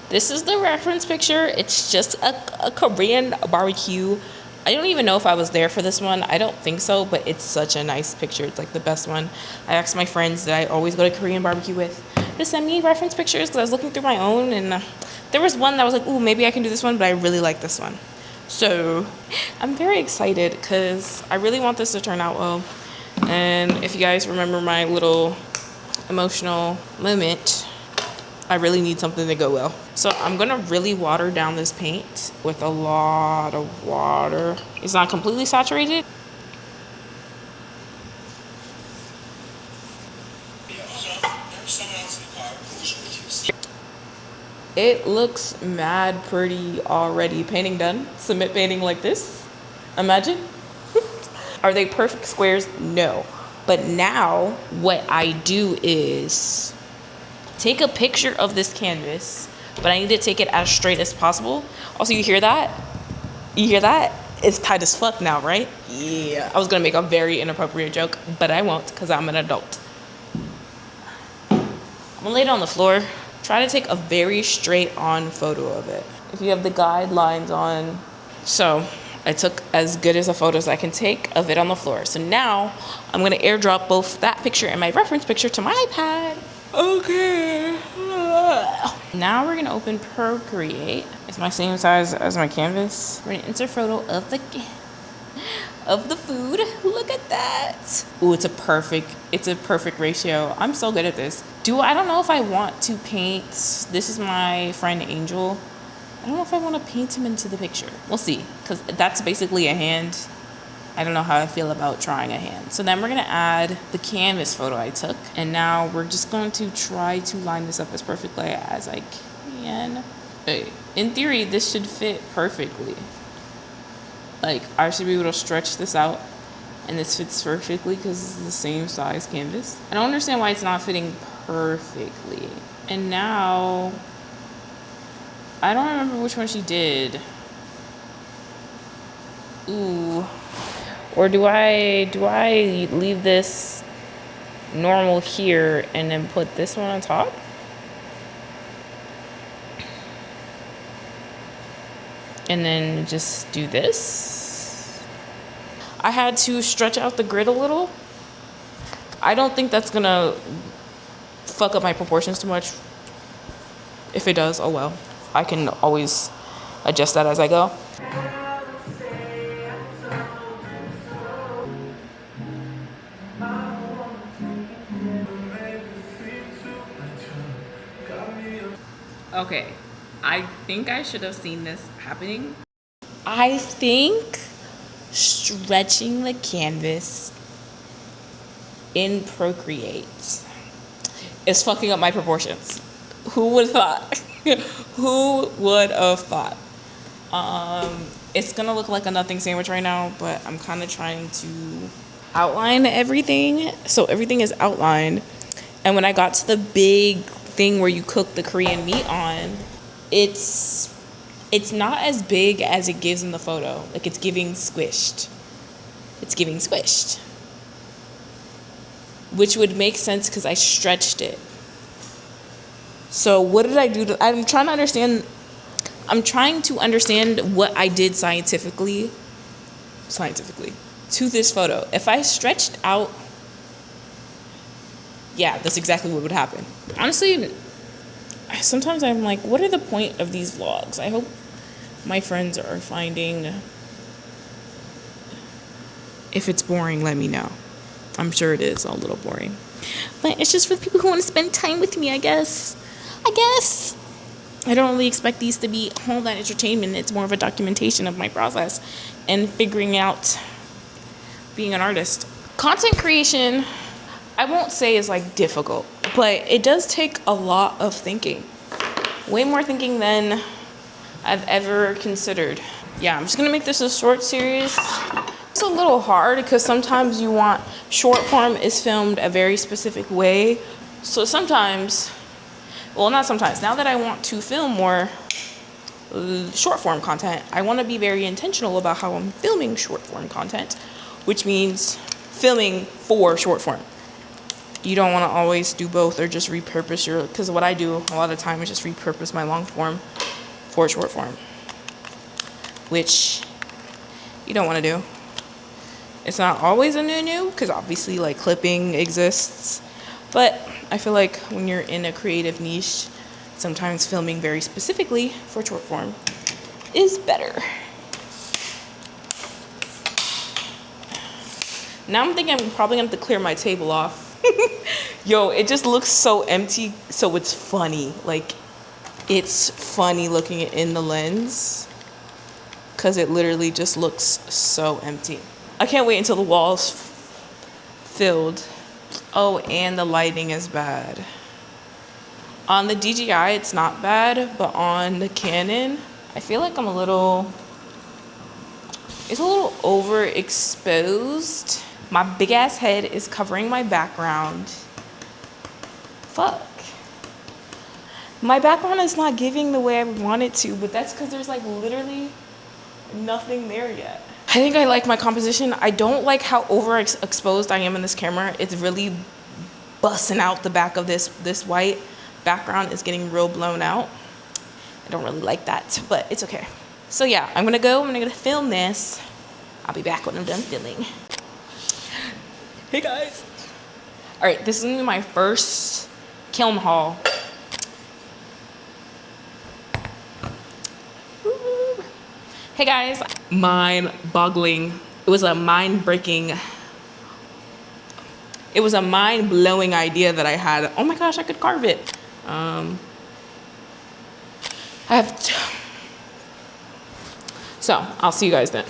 This is the reference picture. It's just a Korean barbecue. I don't even know if I was there for this one. I don't think so, but it's such a nice picture. It's like the best one. I asked my friends that I always go to Korean barbecue with to send me reference pictures, because I was looking through my own, and there was one that was like, ooh, maybe I can do this one, but I really like this one. So I'm very excited because I really want this to turn out well. And if you guys remember my little emotional moment, I really need something to go well. So I'm gonna really water down this paint with a lot of water. It's not completely saturated. It looks mad pretty already. Painting done. Submit painting like this. Imagine. Are they perfect squares? No. But now what I do is take a picture of this canvas, but I need to take it as straight as possible. Also, you hear that? You hear that? It's tight as fuck now, right? Yeah. I was gonna make a very inappropriate joke, but I won't because I'm an adult. I'm gonna lay it on the floor. Try to take a very straight on photo of it. If you have the guidelines on. So I took as good as a photo as I can take of it on the floor. So now I'm gonna airdrop both that picture and my reference picture to my iPad. Okay. Now we're gonna open Procreate. It's my same size as my canvas. We're gonna insert photo of the food. Look at that. Ooh, it's a perfect ratio. I'm so good at this. I don't know if I want to paint. This is my friend Angel. I don't know if I want to paint him into the picture. We'll see, because that's basically a hand. I don't know how I feel about trying a hand. So then we're gonna add the canvas photo I took. And now we're just going to try to line this up as perfectly as I can. In theory, this should fit perfectly. Like, I should be able to stretch this out, and this fits perfectly because it's the same size canvas. I don't understand why it's not fitting perfectly. And now, I don't remember which one she did. Ooh. Or do I leave this normal here and then put this one on top? And then just do this. I had to stretch out the grid a little. I don't think that's gonna fuck up my proportions too much. If it does, oh well. I can always adjust that as I go. Okay, I think I should have seen this happening. I think stretching the canvas in Procreate is fucking up my proportions. Who would have thought? Who would have thought? It's gonna look like a nothing sandwich right now, but I'm kind of trying to outline everything. So everything is outlined. And when I got to the big thing where you cook the Korean meat on, it's not as big as it gives in the photo. Like, it's giving squished. It's giving squished. Which would make sense because I stretched it. So what did I do? I'm trying to understand what I did scientifically to this photo. If I stretched out, yeah, that's exactly what would happen. Honestly, sometimes I'm like, what are the point of these vlogs? I hope my friends are finding. If it's boring, let me know. I'm sure it is a little boring. But it's just for the people who want to spend time with me, I guess. I don't really expect these to be all that entertainment. It's more of a documentation of my process and figuring out being an artist. Content creation, I won't say is like difficult, but it does take a lot of thinking. Way more thinking than I've ever considered. Yeah, I'm just gonna make this a short series. It's a little hard because sometimes you want, short form is filmed a very specific way. So sometimes, well, not sometimes, now that I want to film more short form content, I want to be very intentional about how I'm filming short form content, which means filming for short form. You don't want to always do both or just repurpose because what I do a lot of the time is just repurpose my long form for short form, which you don't want to do. It's not always a new because obviously like clipping exists, but I feel like when you're in a creative niche, sometimes filming very specifically for short form is better. Now I'm thinking I'm probably gonna have to clear my table off. Yo, it just looks so empty, so it's funny. Like, it's funny looking in the lens because it literally just looks so empty. I can't wait until the wall's filled. Oh, and the lighting is bad. On the DJI, it's not bad, but on the Canon, I feel like it's a little overexposed. My big ass head is covering my background. Fuck. My background is not giving the way I want it to, but that's because there's like literally nothing there yet. I think I like my composition. I don't like how overexposed I am in this camera. It's really busting out the back of this white background is getting real blown out. I don't really like that, but it's okay. So yeah, I'm gonna film this. I'll be back when I'm done filming. Hey guys. All right, this is gonna be my first kiln haul. Woo. Hey guys, mind-boggling. It was a mind-blowing idea that I had. Oh my gosh, I could carve it. So I'll see you guys then.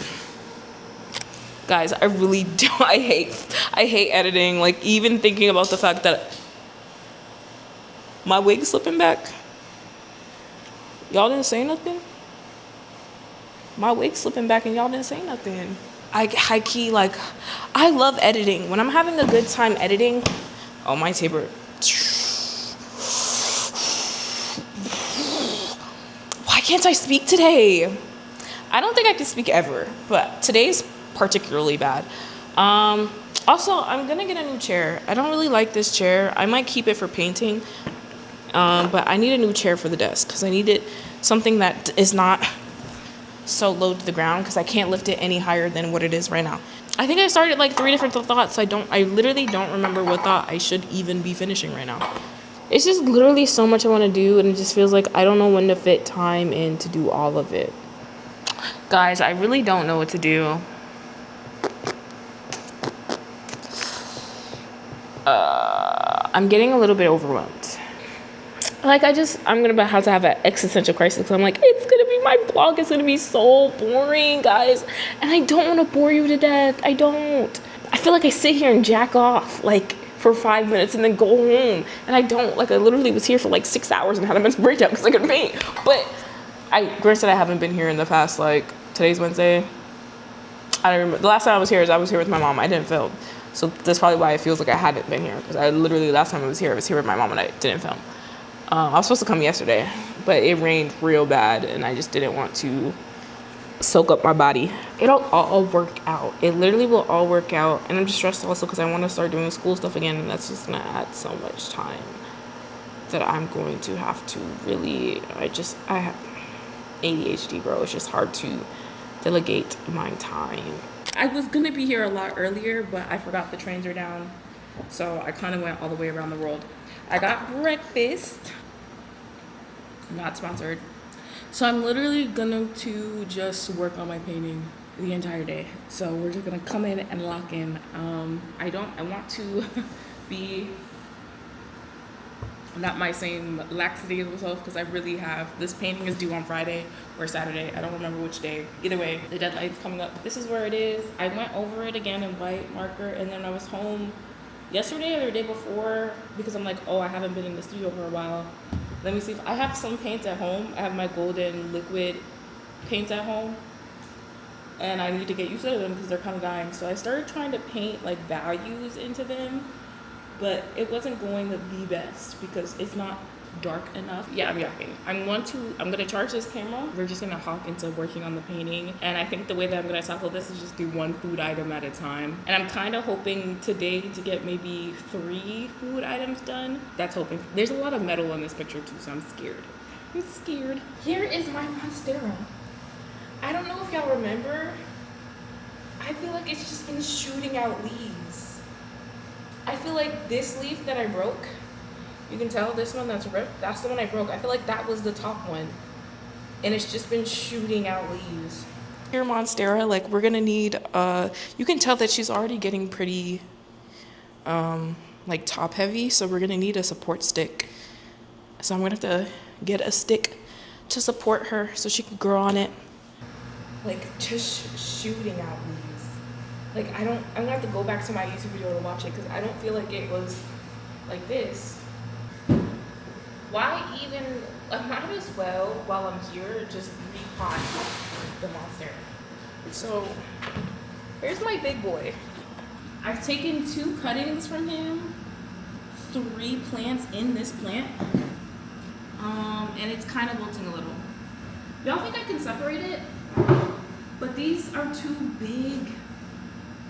Guys, I really do. I hate editing. Like, even thinking about the fact that my wig's slipping back. Y'all didn't say nothing? My wig's slipping back and y'all didn't say nothing. I high key, like, I love editing. When I'm having a good time editing, oh, my taper. Why can't I speak today? I don't think I can speak ever, but today's particularly bad. Also, I'm gonna get a new chair. I don't really like this chair. I might keep it for painting, but I need a new chair for the desk because I needed something that is not so low to the ground because I can't lift it any higher than what it is right now. I think I started like 3 different thoughts. I literally don't remember what thought I should even be finishing right now. It's just literally so much I want to do, and it just feels like I don't know when to fit time in to do all of it. Guys, I really don't know what to do. I'm getting a little bit overwhelmed. Like, I'm gonna have to have an existential crisis. So I'm like, it's gonna be, my vlog is gonna be so boring, guys. And I don't want to bore you to death. I don't. I feel like I sit here and jack off, like, for 5 minutes and then go home. And I don't. Like, I literally was here for like 6 hours and had a mental breakdown because I couldn't paint. But granted, I haven't been here in the past, like, today's Wednesday. I don't remember. The last time I was here with my mom. I didn't film. So that's probably why it feels like I hadn't been here. Because I literally, last time I was here with my mom and I didn't film. I was supposed to come yesterday, but it rained real bad and I just didn't want to soak up my body. It'll all work out. It literally will all work out. And I'm just stressed also because I want to start doing school stuff again. And that's just going to add so much time that I'm going to have to really, I have ADHD, bro. It's just hard to delegate my time. I was going to be here a lot earlier, but I forgot the trains are down. So I kind of went all the way around the world. I got breakfast. Not sponsored. So I'm literally going to just work on my painting the entire day. So we're just going to come in and lock in. I want to be not my same laxity as myself because I really have, this painting is due on Friday or Saturday. I don't remember which day. Either way, the deadline's coming up. This is where it is. I went over it again in white marker and then I was home yesterday or the day before because I'm like, oh, I haven't been in the studio for a while. Let me see if I have some paints at home. I have my golden liquid paints at home and I need to get used to them because they're kind of dying. So I started trying to paint like values into them, but it wasn't going the best because it's not dark enough. Yeah, I'm yapping. I'm gonna charge this camera. We're just gonna hop into working on the painting. And I think the way that I'm gonna tackle this is just do one food item at a time. And I'm kind of hoping today to get maybe 3 food items done. That's hoping. There's a lot of metal in this picture too, so I'm scared. I'm scared. Here is my monstera. I don't know if y'all remember. I feel like it's just been shooting out leaves. I feel like this leaf that I broke, you can tell this one that's ripped, that's the one I broke. I feel like that was the top one. And it's just been shooting out leaves. Here, monstera, like we're gonna need, you can tell that she's already getting pretty, like top heavy. So we're gonna need a support stick. So I'm gonna have to get a stick to support her so she can grow on it. Like just shooting out leaves. Like I'm gonna have to go back to my YouTube video to watch it because I don't feel like it was like this. Why even, I might as well, while I'm here, just repot the monster. So, here's my big boy. I've taken 2 cuttings from him, 3 plants in this plant, and it's kind of wilting a little. Y'all think I can separate it? But these are 2 big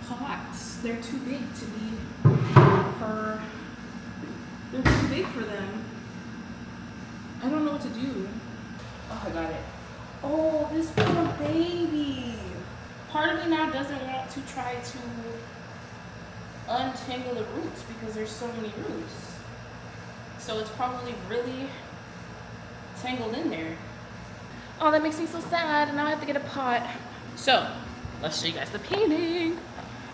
pots. They're too big to be they're too big for them. I don't know what to do. Oh, I got it. Oh, this poor baby. Part of me now doesn't want to try to untangle the roots because there's so many roots. So it's probably really tangled in there. Oh, that makes me so sad. Now I have to get a pot. So let's show you guys the painting.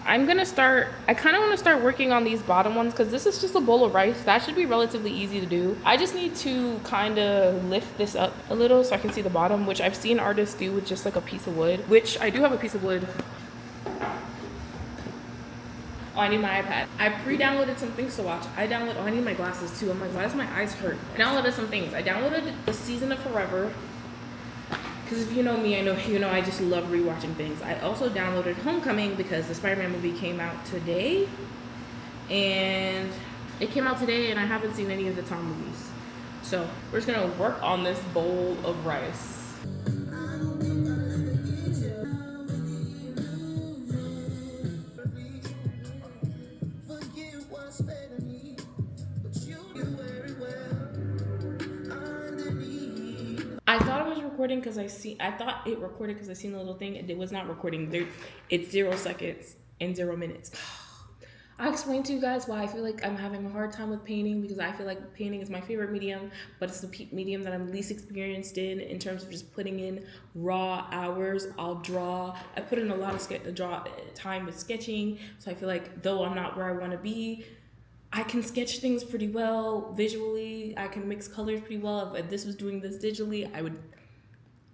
I kind of want to start working on these bottom ones because this is just a bowl of rice. That should be relatively easy to do. I just need to kind of lift this up a little so I can see the bottom, which I've seen artists do with just like a piece of wood, which I do have a piece of wood. Oh, I need my iPad. I pre-downloaded some things to watch. I need my glasses too. I'm like, why does my eyes hurt? I downloaded some things. I downloaded The Season of Forever. Because if you know me, I just love rewatching things. I also downloaded Homecoming because the Spider-Man movie came out today. And it came out today and I haven't seen any of the Tom movies. So we're just gonna work on this bowl of rice. I thought it was recording because I thought it recorded because I seen the little thing. It was not recording. It's 0 seconds and 0 minutes. I explained to you guys why I feel like I'm having a hard time with painting because I feel like painting is my favorite medium, but it's the medium that I'm least experienced in terms of just putting in raw hours. I'll draw. I put in a lot of time with sketching, so I feel like though I'm not where I want to be, I can sketch things pretty well visually. I can mix colors pretty well. If this was doing this digitally,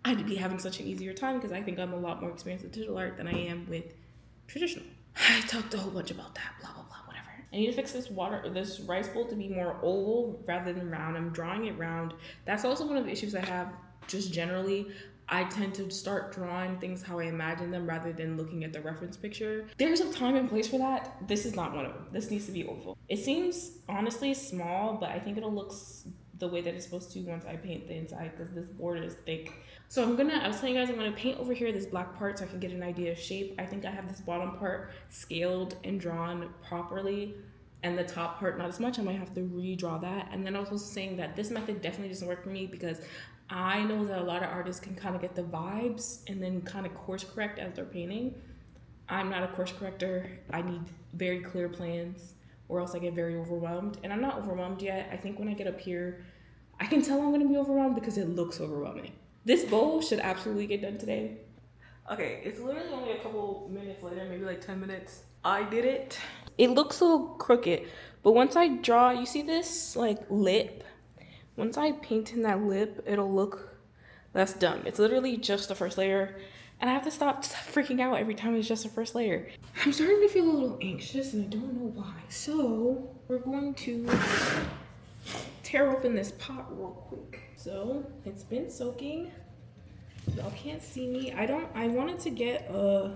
I'd be having such an easier time because I think I'm a lot more experienced with digital art than I am with traditional. I talked a whole bunch about that, blah, blah, blah, whatever. I need to fix this rice bowl to be more oval rather than round. I'm drawing it round. That's also one of the issues I have just generally. I tend to start drawing things how I imagine them rather than looking at the reference picture. There's a time and place for that. This is not one of them. This needs to be oval. It seems honestly small, but I think it'll look the way that it's supposed to once I paint the inside because this board is thick. So I was telling you guys I'm gonna paint over here this black part so I can get an idea of shape. I think I have this bottom part scaled and drawn properly and the top part not as much. I might have to redraw that. And then I was also saying that this method definitely doesn't work for me because I know that a lot of artists can kind of get the vibes and then kind of course correct as they're painting. I'm not a course corrector. I need very clear plans or else I get very overwhelmed. And I'm not overwhelmed yet. I think when I get up here, I can tell I'm gonna be overwhelmed because it looks overwhelming. This bowl should absolutely get done today. Okay, it's literally only a couple minutes later, maybe like 10 minutes. I did it. It looks a little crooked, but once I draw, you see this like lip? Once I paint in that lip, it'll look less dumb. It's literally just the first layer, and I have to stop freaking out every time it's just the first layer. I'm starting to feel a little anxious, and I don't know why. So we're going to tear open this pot real quick. So it's been soaking. Y'all can't see me. I wanted to get I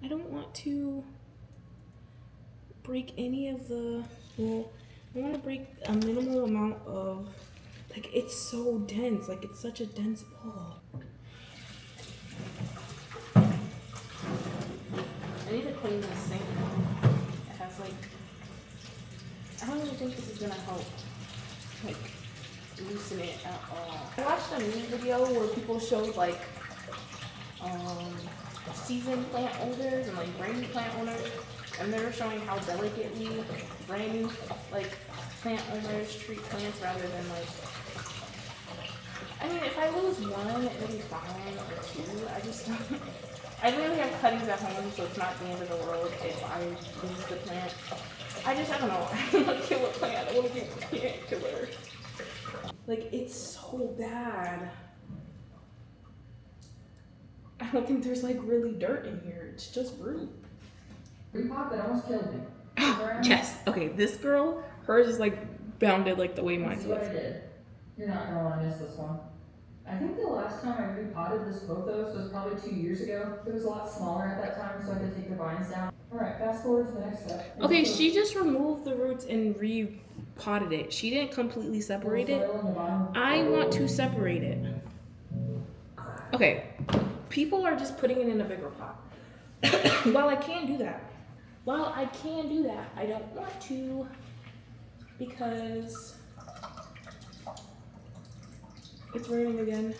don't want to break any of the, well, I want to break a minimal amount of, like, it's so dense, like it's such a dense ball. I need to clean this sink. It has like, I don't even think this is gonna help, like, loosen it at all. I watched a meme video where people showed like seasoned plant owners and like brand new plant owners, and they were showing how delicately brand new like plant owners treat plants rather than like, I mean, if I lose one it'll be fine, or two. I literally have cuttings at home, so it's not the end of the world if I lose the plant. I don't know. I don't want to kill a plant. I want to be a plant killer. Like, it's so bad. I don't think there's like really dirt in here. It's just root. Repot that almost killed me. Yes. Okay, this girl, hers is like bounded like the way mine was. What I did. You're not gonna want to miss this one. I think the last time I repotted this both those was probably 2 years ago. It was a lot smaller at that time, so I could take the vines down. Alright, fast forward to the next step. Okay, she just removed the roots and repotted it. She didn't completely separate it. I want to separate it. Okay, people are just putting it in a bigger pot. While I can do that, I don't want to because It's raining again.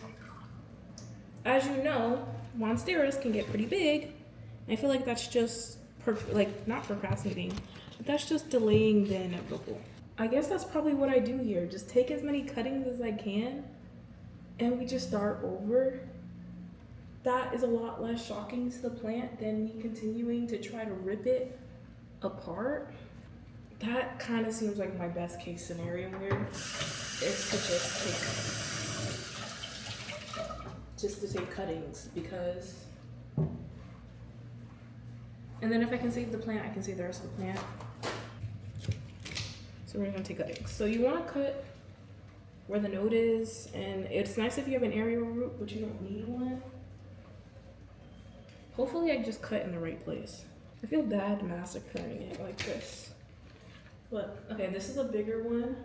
As you know, monsteras can get pretty big. I feel like that's just, not procrastinating, but that's just delaying the inevitable. I guess that's probably what I do here. Just take as many cuttings as I can, and we just start over. That is a lot less shocking to the plant than me continuing to try to rip it apart. That kind of seems like my best case scenario here, is to take cuttings, because, and then if I can save the plant, I can save the rest of the plant. So we're gonna take cuttings. So you wanna cut where the node is, and it's nice if you have an aerial root, but you don't need one. Hopefully I just cut in the right place. I feel bad massacring it like this. But, okay, this is a bigger one.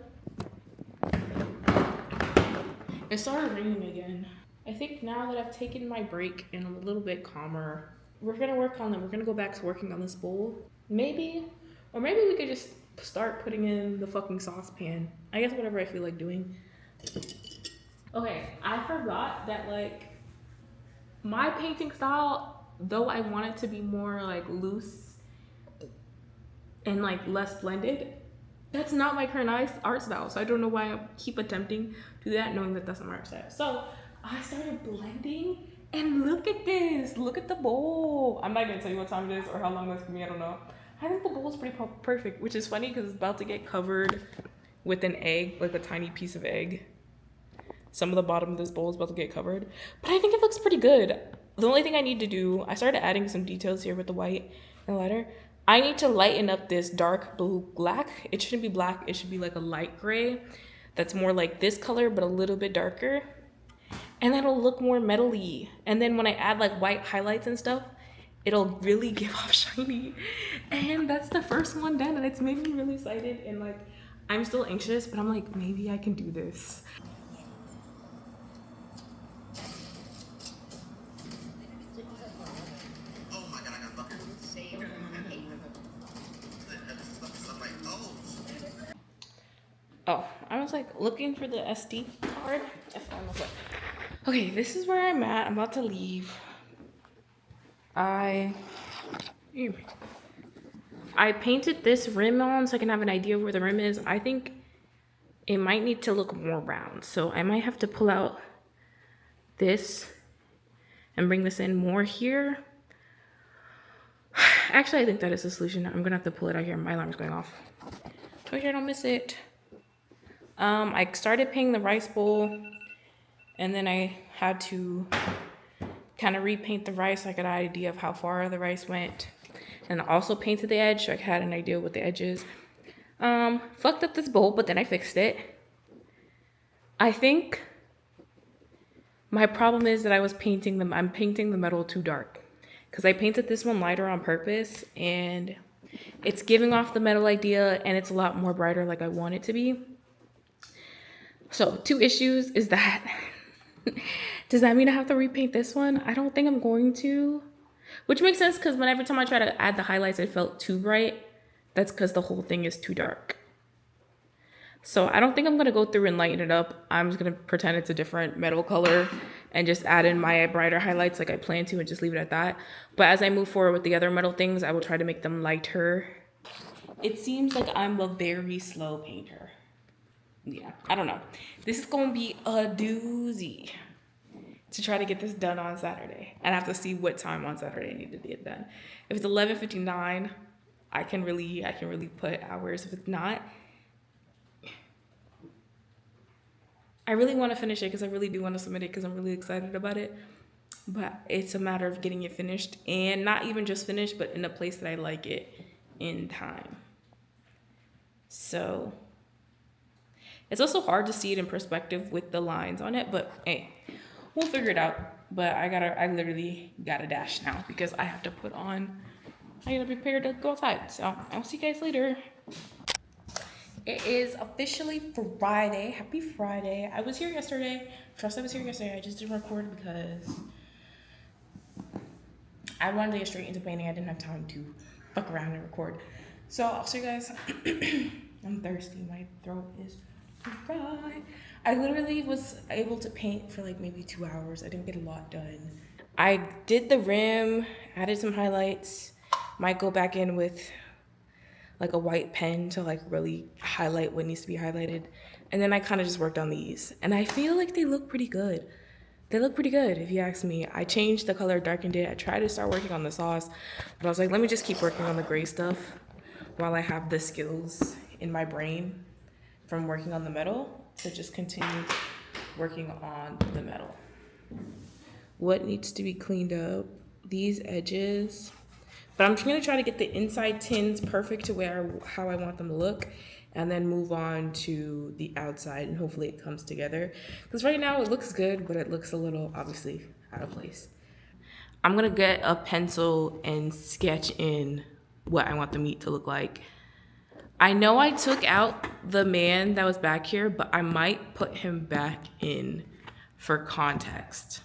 It started raining again. I think now that I've taken my break and I'm a little bit calmer, we're gonna work on them. We're gonna go back to working on this bowl. Maybe, or maybe we could just start putting in the fucking saucepan. I guess whatever I feel like doing. Okay, I forgot that, like, my painting style, though I want it to be more like loose and like less blended, that's not my current art style. So I don't know why I keep attempting to do that, knowing that that's not my art style. So I started blending, and look at this. Look at the bowl. I'm not gonna tell you what time it is or how long this can be, I don't know. I think the bowl is pretty perfect, which is funny because it's about to get covered with an egg, like a tiny piece of egg. Some of the bottom of this bowl is about to get covered, but I think it looks pretty good. The only thing I need to do, I started adding some details here with the white and the lighter. I need to lighten up this dark blue black. It shouldn't be black, it should be like a light gray that's more like this color, but a little bit darker. And that'll look more metal-y. And then when I add like white highlights and stuff, it'll really give off shiny. And that's the first one done, and it's made me really excited. And like, I'm still anxious, but I'm like, maybe I can do this. Oh, I was like looking for the SD card. Okay, this is where I'm at. I'm about to leave. I painted this rim on so I can have an idea of where the rim is. I think it might need to look more round. So I might have to pull out this and bring this in more here. Actually, I think that is the solution. I'm gonna have to pull it out here. My alarm's going off. Make sure I don't miss it. I started painting the rice bowl, and then I had to kind of repaint the rice so I got an idea of how far the rice went. And I also painted the edge so I had an idea what the edge is. Fucked up this bowl, but then I fixed it. I think my problem is that I'm painting the metal too dark. Because I painted this one lighter on purpose, and it's giving off the metal idea, and it's a lot more brighter like I want it to be. So 2 issues is that, does that mean I have to repaint this one? I don't think I'm going to, which makes sense because every time I try to add the highlights, it felt too bright. That's because the whole thing is too dark. So I don't think I'm gonna go through and lighten it up. I'm just gonna pretend it's a different metal color and just add in my brighter highlights like I plan to and just leave it at that. But as I move forward with the other metal things, I will try to make them lighter. It seems like I'm a very slow painter. Yeah, I don't know. This is gonna be a doozy to try to get this done on Saturday. And I have to see what time on Saturday I need to get it done. If it's 11:59, I can really put hours. If it's not, I really want to finish it because I really do want to submit it because I'm really excited about it. But it's a matter of getting it finished, and not even just finished, but in a place that I like it in time. So it's also hard to see it in perspective with the lines on it, but hey, we'll figure it out. But I literally gotta dash now because I have to I gotta prepare to go outside. So I'll see you guys later. It is officially Friday. Happy Friday. I was here yesterday. Trust I was here yesterday. I just didn't record because I wanted to get straight into painting. I didn't have time to fuck around and record. So I'll see you guys. I'm thirsty. My throat is dry. I literally was able to paint for like maybe 2 hours. I didn't get a lot done. I did the rim, added some highlights, might go back in with like a white pen to like really highlight what needs to be highlighted. And then I kind of just worked on these. And I feel like they look pretty good. They look pretty good if you ask me. I changed the color, darkened it. I tried to start working on the sauce, but I was like, let me just keep working on the gray stuff while I have the skills in my brain from working on the metal to just continue working on the metal. What needs to be cleaned up? These edges. But I'm just gonna try to get the inside tins perfect to how I want them to look, and then move on to the outside, and hopefully it comes together. Because right now it looks good, but it looks a little, obviously, out of place. I'm gonna get a pencil and sketch in what I want the meat to look like. I know I took out the man that was back here, but I might put him back in for context.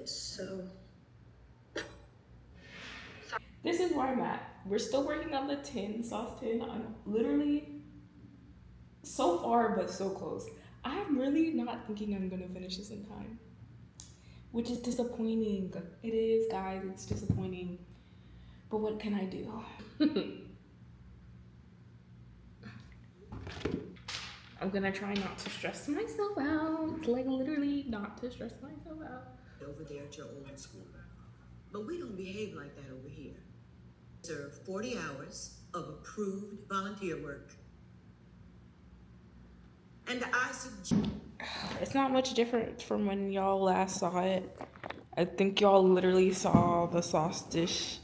So this is where I'm at. We're still working on the sauce tin. I'm literally so far, but so close. I'm really not thinking I'm gonna finish this in time, which is disappointing. It is, guys, it's disappointing. But what can I do? I'm gonna try not to stress myself out. Like, literally not to stress myself out. Over there at your old school. But we don't behave like that over here. Serve 40 hours of approved volunteer work. And I suggest... It's not much different from when y'all last saw it. I think y'all literally saw the sauce dish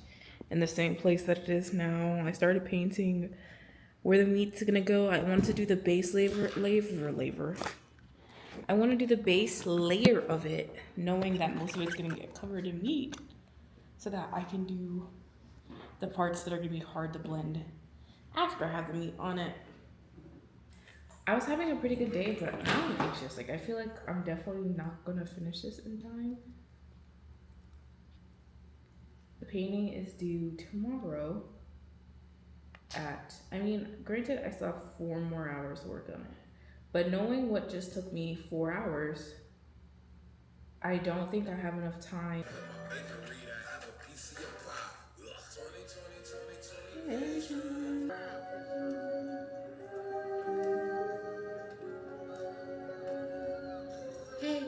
in the same place that it is now. I started painting where the meat's gonna go. I want to do the base layer. I want to do the base layer of it, knowing that most of it's gonna get covered in meat, so that I can do the parts that are gonna be hard to blend after I have the meat on it. I was having a pretty good day, but I'm anxious. Like, I feel like I'm definitely not gonna finish this in time. The painting is due tomorrow granted, I still have 4 more hours to work on it. But knowing what just took me 4 hours, I don't think I have enough time. Hey.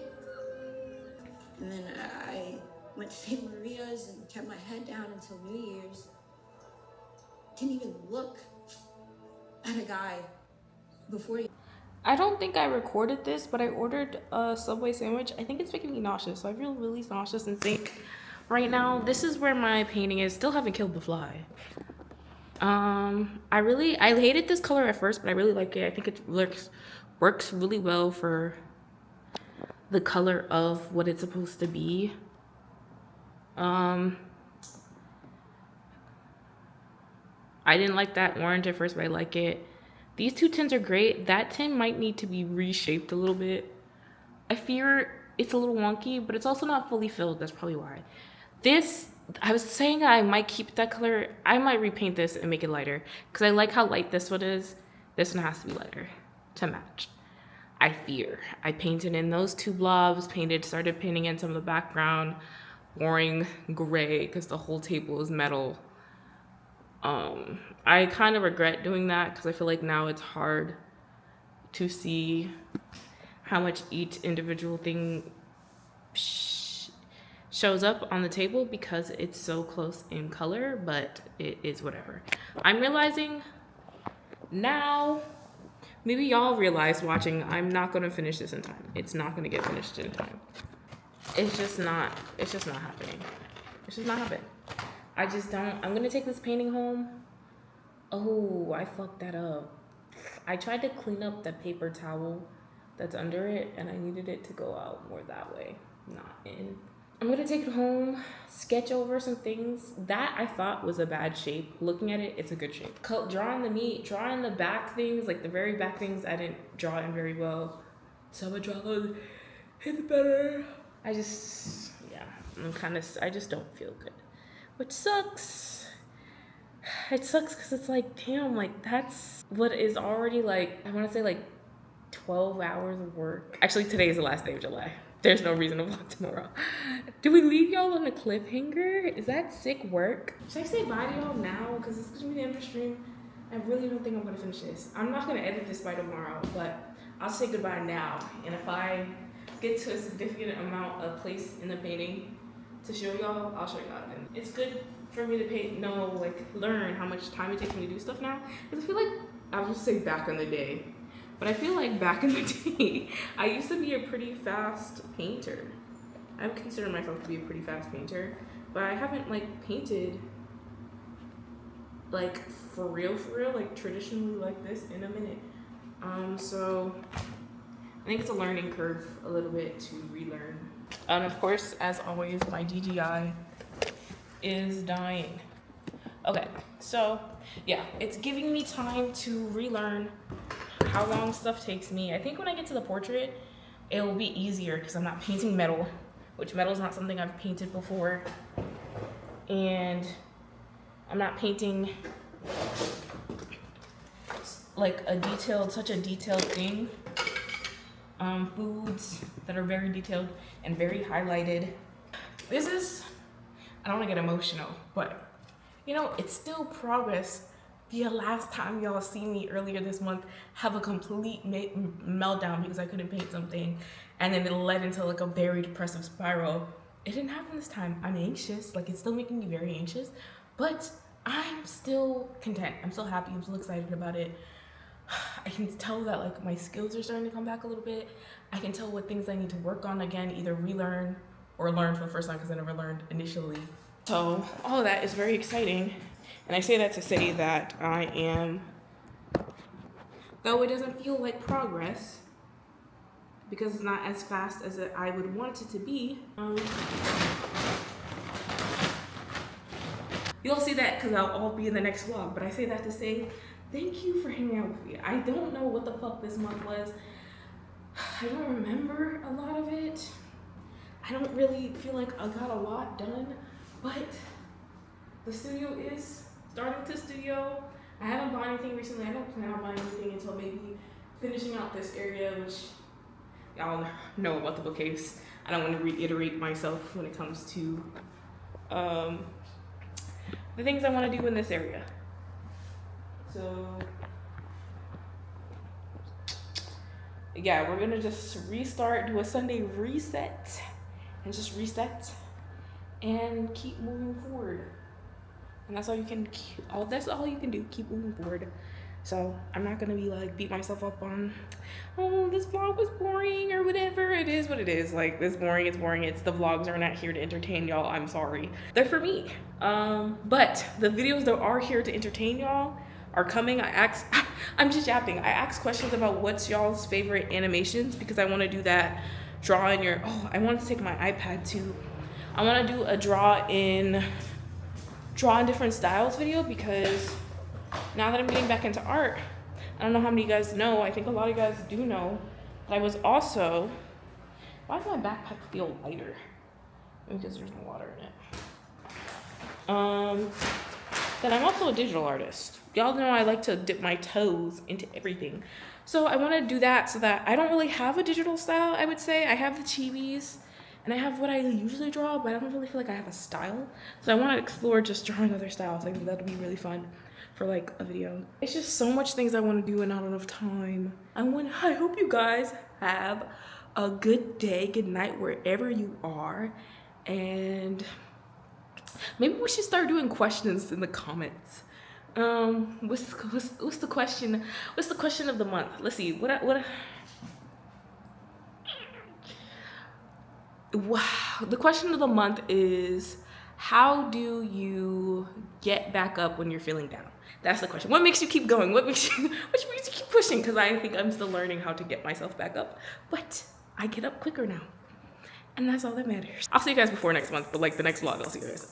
And then I went to St. Maria's and kept my head down until New Year's. Didn't even look at a guy before you. I don't think I recorded this, but I ordered a Subway sandwich. I think it's making me nauseous, so I feel really nauseous and sick right now. This is where my painting is. Still haven't killed the fly. I hated this color at first, but I really like it. I think it works really well for the color of what it's supposed to be. I didn't like that orange at first, but I like it. These 2 tins are great. That tin might need to be reshaped a little bit. I fear it's a little wonky, but it's also not fully filled. That's probably why. This, I was saying I might keep that color. I might repaint this and make it lighter, because I like how light this one is. This one has to be lighter to match. I fear. I painted in those 2 blobs, started painting in some of the background, boring gray, because the whole table is metal. I kind of regret doing that, because I feel like now it's hard to see how much each individual thing shows up on the table, because it's so close in color, but it is whatever. I'm realizing now, maybe y'all realize watching, I'm not gonna finish this in time. It's not gonna get finished in time. It's just not happening. It's just not happening. I just don't, I'm gonna take this painting home. Oh, I fucked that up. I tried to clean up the paper towel that's under it, and I needed it to go out more that way, not in. I'm gonna take it home, sketch over some things that I thought was a bad shape. Looking at it, it's a good shape. Drawing the meat, drawing the back things, like the very back things, I didn't draw in very well. So I'm gonna draw those, hit it better. I just don't feel good, which sucks. It sucks because it's like, damn, like that's what is already like, I want to say like 12 hours of work. Actually, today is the last day of July. There's no reason to vlog tomorrow. Do we leave y'all on a cliffhanger? Is that sick work? Should I say bye to y'all now? Because it's gonna be the end of the stream. I really don't think I'm gonna finish this. I'm not gonna edit this by tomorrow, but I'll say goodbye now. And if I get to a significant amount of place in the painting to show y'all, I'll show y'all then. It's good for me to learn how much time it takes me to do stuff now. Because I feel like, I'll just say back in the day, but I feel like back in the day, I used to be a pretty fast painter. I would consider myself to be a pretty fast painter, but I haven't like painted like for real, like traditionally like this in a minute. So I think it's a learning curve a little bit to relearn. And of course, as always, my DJI is dying. Okay, so yeah, it's giving me time to relearn how long stuff takes me. I think when I get to the portrait, it will be easier because I'm not painting metal, which metal is not something I've painted before. And I'm not painting like such a detailed thing. Foods that are very detailed and very highlighted. I don't want to get emotional, but you know, it's still progress. The last time y'all see me earlier this month have a complete meltdown because I couldn't paint something, and then it led into like a very depressive spiral. It didn't happen this time. I'm anxious, like it's still making me very anxious, but I'm still content. I'm still happy. I'm still excited about it. I can tell that like my skills are starting to come back a little bit. I can tell what things I need to work on again, either relearn or learn for the first time because I never learned initially. So all of that is very exciting. And I say that to say that I am, though it doesn't feel like progress because it's not as fast as I would want it to be. You'll see that because I'll all be in the next vlog, but I say that to say thank you for hanging out with me. I don't know what the fuck this month was. I don't remember a lot of it. I don't really feel like I got a lot done, but the studio is starting to studio. I haven't bought anything recently. I don't plan on buying anything until maybe finishing out this area, which y'all know about the bookcase. I don't want to reiterate myself when it comes to the things I want to do in this area. So yeah, we're gonna just restart, do a Sunday reset, and just reset and keep moving forward. And that's all you can do, keep moving forward. So I'm not gonna be like beat myself up on, oh, this vlog was boring or whatever. It is what it is. Like, it's boring. It's the vlogs are not here to entertain y'all. I'm sorry. They're for me. But the videos that are here to entertain y'all are coming. I'm just yapping. I asked questions about what's y'all's favorite animations because I want to do that I want to take my iPad too. I want to do a draw in different styles video because now that I'm getting back into art, I don't know how many of you guys know, I think a lot of you guys do know, but I was also, why does my backpack feel lighter? Because there's no water in it. Then I'm also a digital artist. Y'all know I like to dip my toes into everything. So I want to do that so that I don't really have a digital style, I would say. I have the chibis and I have what I usually draw, but I don't really feel like I have a style. So I want to explore just drawing other styles. I think that'll be really fun for like a video. It's just so much things I want to do and not enough time. I hope you guys have a good day, good night, wherever you are. And maybe we should start doing questions in the comments. What's the question? What's the question of the month? Let's see. Wow. The question of the month is, how do you get back up when you're feeling down? That's the question. What makes you keep going? What makes you keep pushing? Because I think I'm still learning how to get myself back up, but I get up quicker now, and that's all that matters. I'll see you guys before next month, but like the next vlog, I'll see you guys.